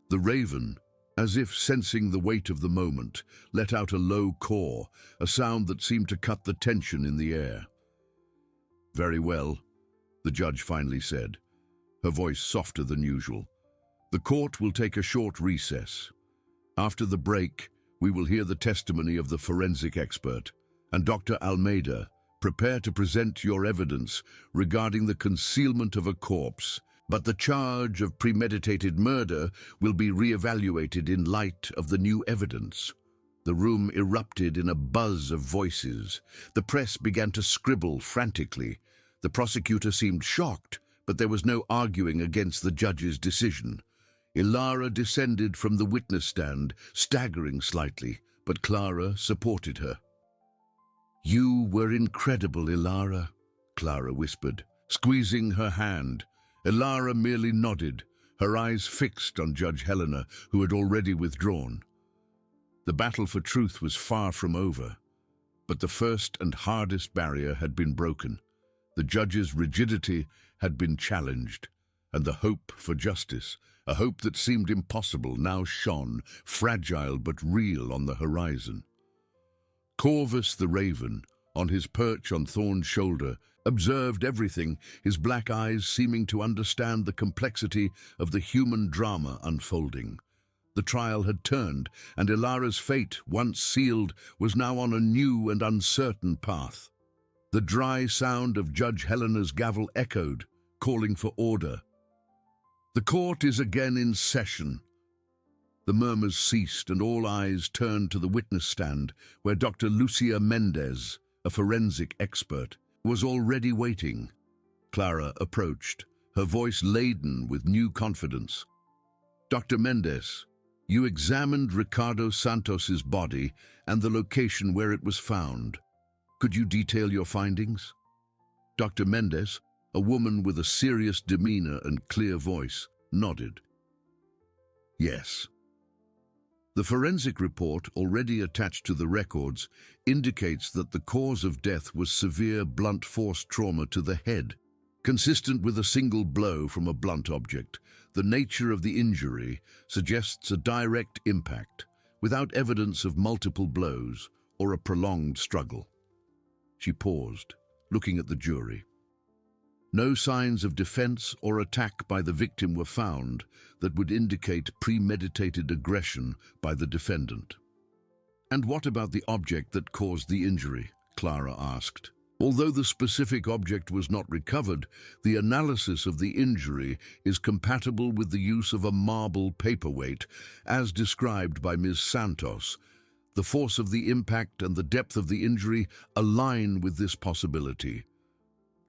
The Raven, as if sensing the weight of the moment, let out a low caw, a sound that seemed to cut the tension in the air. "Very well," the judge finally said, her voice softer than usual. "The court will take a short recess. After the break, We will hear the testimony of the forensic expert. And Dr. Almeida, prepare to present your evidence regarding the concealment of a corpse, but the charge of premeditated murder will be re-evaluated in light of the new evidence. The room erupted in a buzz of voices. The press began to scribble frantically. The prosecutor seemed shocked, but there was no arguing against the judge's decision. Ilara descended from the witness stand, staggering slightly, but Clara supported her. "You were incredible, Ilara," Clara whispered, squeezing her hand. Ilara merely nodded, her eyes fixed on Judge Helena, who had already withdrawn. The battle for truth was far from over, but the first and hardest barrier had been broken. The judge's rigidity had been challenged, and the hope for justice, a hope that seemed impossible, now shone, fragile but real, on the horizon. Corvus the raven, on his perch on Thorn's shoulder, observed everything, his black eyes seeming to understand the complexity of the human drama unfolding. The trial had turned, and Ilara's fate, once sealed, was now on a new and uncertain path. The dry sound of Judge Helena's gavel echoed, calling for order. "The court is again in session." The murmurs ceased, and all eyes turned to the witness stand, where Dr. Lucia Mendez, a forensic expert, was already waiting. Clara approached, her voice laden with new confidence. "Dr. Mendez, you examined Ricardo Santos's body and the location where it was found. Could you detail your findings?" Dr. Mendez, a woman with a serious demeanor and clear voice, nodded. "Yes." The forensic report, already attached to the records, indicates that the cause of death was severe blunt force trauma to the head, consistent with a single blow from a blunt object. The nature of the injury suggests a direct impact, without evidence of multiple blows or a prolonged struggle. She paused, looking at the jury. No signs of defense or attack by the victim were found that would indicate premeditated aggression by the defendant. "And what about the object that caused the injury?" Clara asked. Although the specific object was not recovered, the analysis of the injury is compatible with the use of a marble paperweight, as described by Ms. Santos. The force of the impact and the depth of the injury align with this possibility.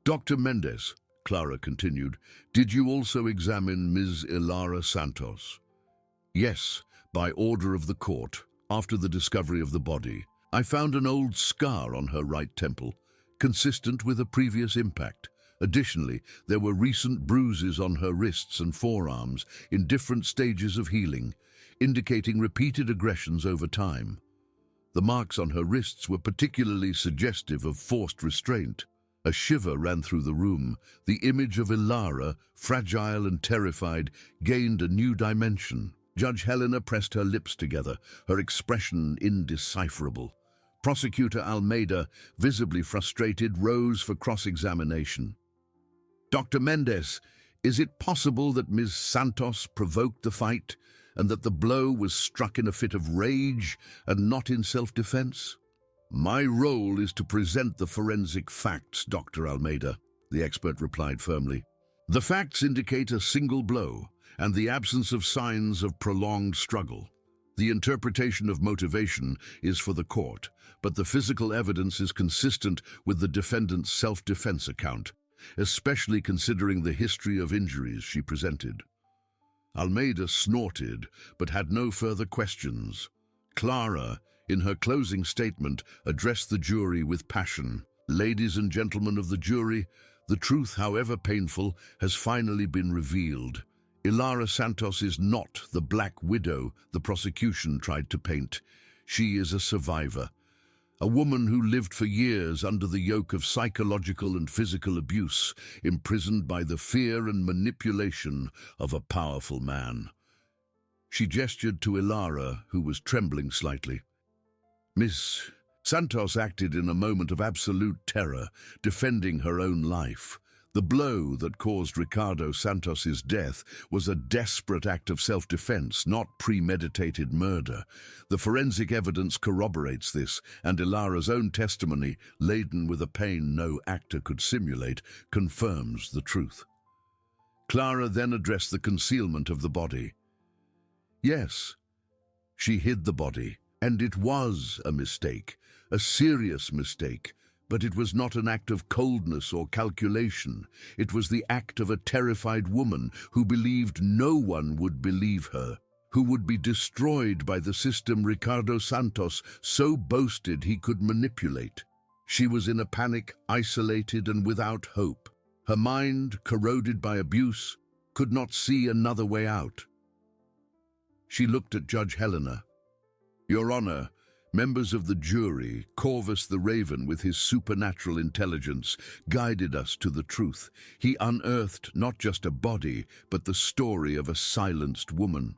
"Dr. Mendez," Clara continued, "did you also examine Ms. Ilara Santos?" "Yes, by order of the court, after the discovery of the body. I found an old scar on her right temple, consistent with a previous impact. Additionally, there were recent bruises on her wrists and forearms in different stages of healing, indicating repeated aggressions over time. The marks on her wrists were particularly suggestive of forced restraint. A shiver ran through the room. The image of Ilara, fragile and terrified, gained a new dimension. Judge Helena pressed her lips together, her expression indecipherable. Prosecutor Almeida, visibly frustrated, rose for cross-examination. "Dr. Mendez, is it possible that Ms. Santos provoked the fight and that the blow was struck in a fit of rage and not in self-defense?" "My role is to present the forensic facts, Dr. Almeida," the expert replied firmly. "The facts indicate a single blow and the absence of signs of prolonged struggle. The interpretation of motivation is for the court, but the physical evidence is consistent with the defendant's self-defense account, especially considering the history of injuries she presented." Almeida snorted, but had no further questions. Clara, in her closing statement, addressed the jury with passion. "Ladies and gentlemen of the jury, the truth, however painful, has finally been revealed. Ilara Santos is not the Black Widow the prosecution tried to paint. She is a survivor, a woman who lived for years under the yoke of psychological and physical abuse, imprisoned by the fear and manipulation of a powerful man." She gestured to Ilara, who was trembling slightly. "Miss Santos acted in a moment of absolute terror, defending her own life. The blow that caused Ricardo Santos's death was a desperate act of self-defense, not premeditated murder. The forensic evidence corroborates this, and Ilara's own testimony, laden with a pain no actor could simulate, confirms the truth. Clara then addressed the concealment of the body. Yes, she hid the body, and it was a mistake, a serious mistake. But it was not an act of coldness or calculation. It was the act of a terrified woman who believed no one would believe her, who would be destroyed by the system Ricardo Santos so boasted he could manipulate. She was in a panic, isolated and without hope. Her mind, corroded by abuse, could not see another way out. She looked at Judge Helena. "Your Honor, members of the jury, Corvus the Raven with his supernatural intelligence, guided us to the truth. He unearthed not just a body, but the story of a silenced woman.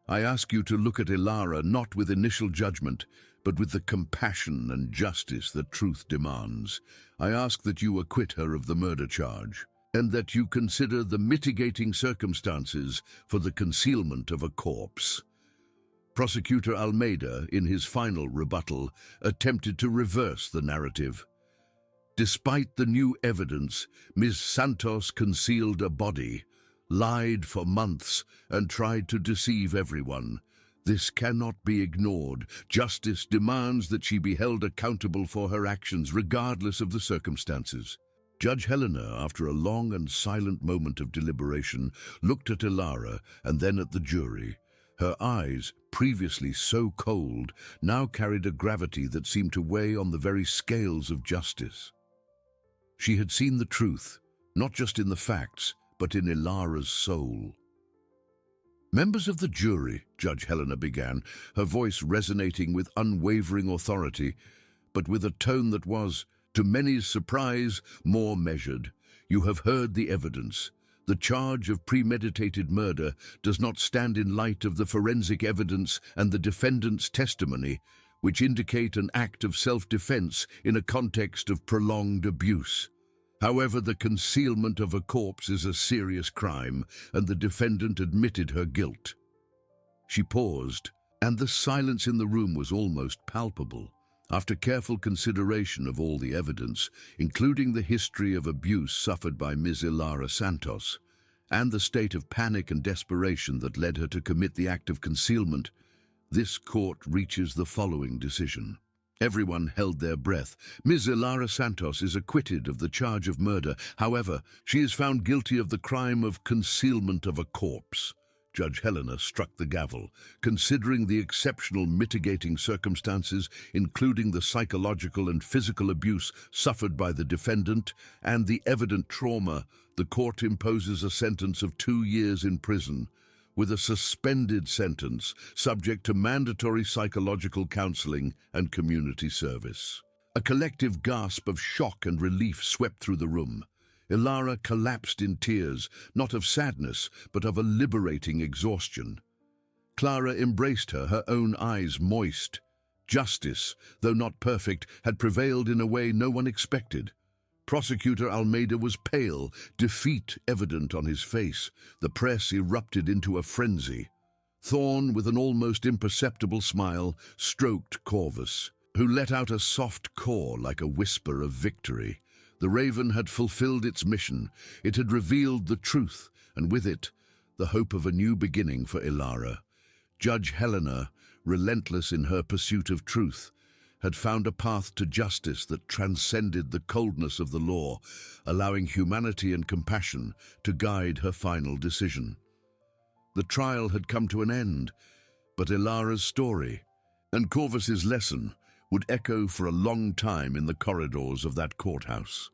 I ask you to look at Ilara not with initial judgment, but with the compassion and justice that truth demands. I ask that you acquit her of the murder charge, and that you consider the mitigating circumstances for the concealment of a corpse." Prosecutor Almeida, in his final rebuttal, attempted to reverse the narrative. Despite the new evidence, Ms. Santos concealed a body, lied for months, and tried to deceive everyone. This cannot be ignored. Justice demands that she be held accountable for her actions, regardless of the circumstances. Judge Helena, after a long and silent moment of deliberation, looked at Ilara and then at the jury. Her eyes, previously so cold, now carried a gravity that seemed to weigh on the very scales of justice. She had seen the truth, not just in the facts, but in Ilara's soul. "Members of the jury," Judge Helena began, her voice resonating with unwavering authority, but with a tone that was, to many's surprise, more measured. "You have heard the evidence. The charge of premeditated murder does not stand in light of the forensic evidence and the defendant's testimony, which indicate an act of self-defense in a context of prolonged abuse. However, the concealment of a corpse is a serious crime, and the defendant admitted her guilt." She paused, and the silence in the room was almost palpable. After careful consideration of all the evidence, including the history of abuse suffered by Ms. Ilara Santos, and the state of panic and desperation that led her to commit the act of concealment, this court reaches the following decision. Everyone held their breath. Ms. Ilara Santos is acquitted of the charge of murder. However, she is found guilty of the crime of concealment of a corpse. Judge Helena struck the gavel. "Considering the exceptional mitigating circumstances, including the psychological and physical abuse suffered by the defendant and the evident trauma, the court imposes a sentence of 2 years in prison, with a suspended sentence subject to mandatory psychological counseling and community service." A collective gasp of shock and relief swept through the room. Ilara collapsed in tears, not of sadness, but of a liberating exhaustion. Clara embraced her, her own eyes moist. Justice, though not perfect, had prevailed in a way no one expected. Prosecutor Almeida was pale, defeat evident on his face. The press erupted into a frenzy. Thorne, with an almost imperceptible smile, stroked Corvus, who let out a soft caw like a whisper of victory. The Raven had fulfilled its mission. It had revealed the truth, and with it, the hope of a new beginning for Ilara. Judge Helena, relentless in her pursuit of truth, had found a path to justice that transcended the coldness of the law, allowing humanity and compassion to guide her final decision. The trial had come to an end, but Ilara's story and Corvus's lesson would echo for a long time in the corridors of that courthouse.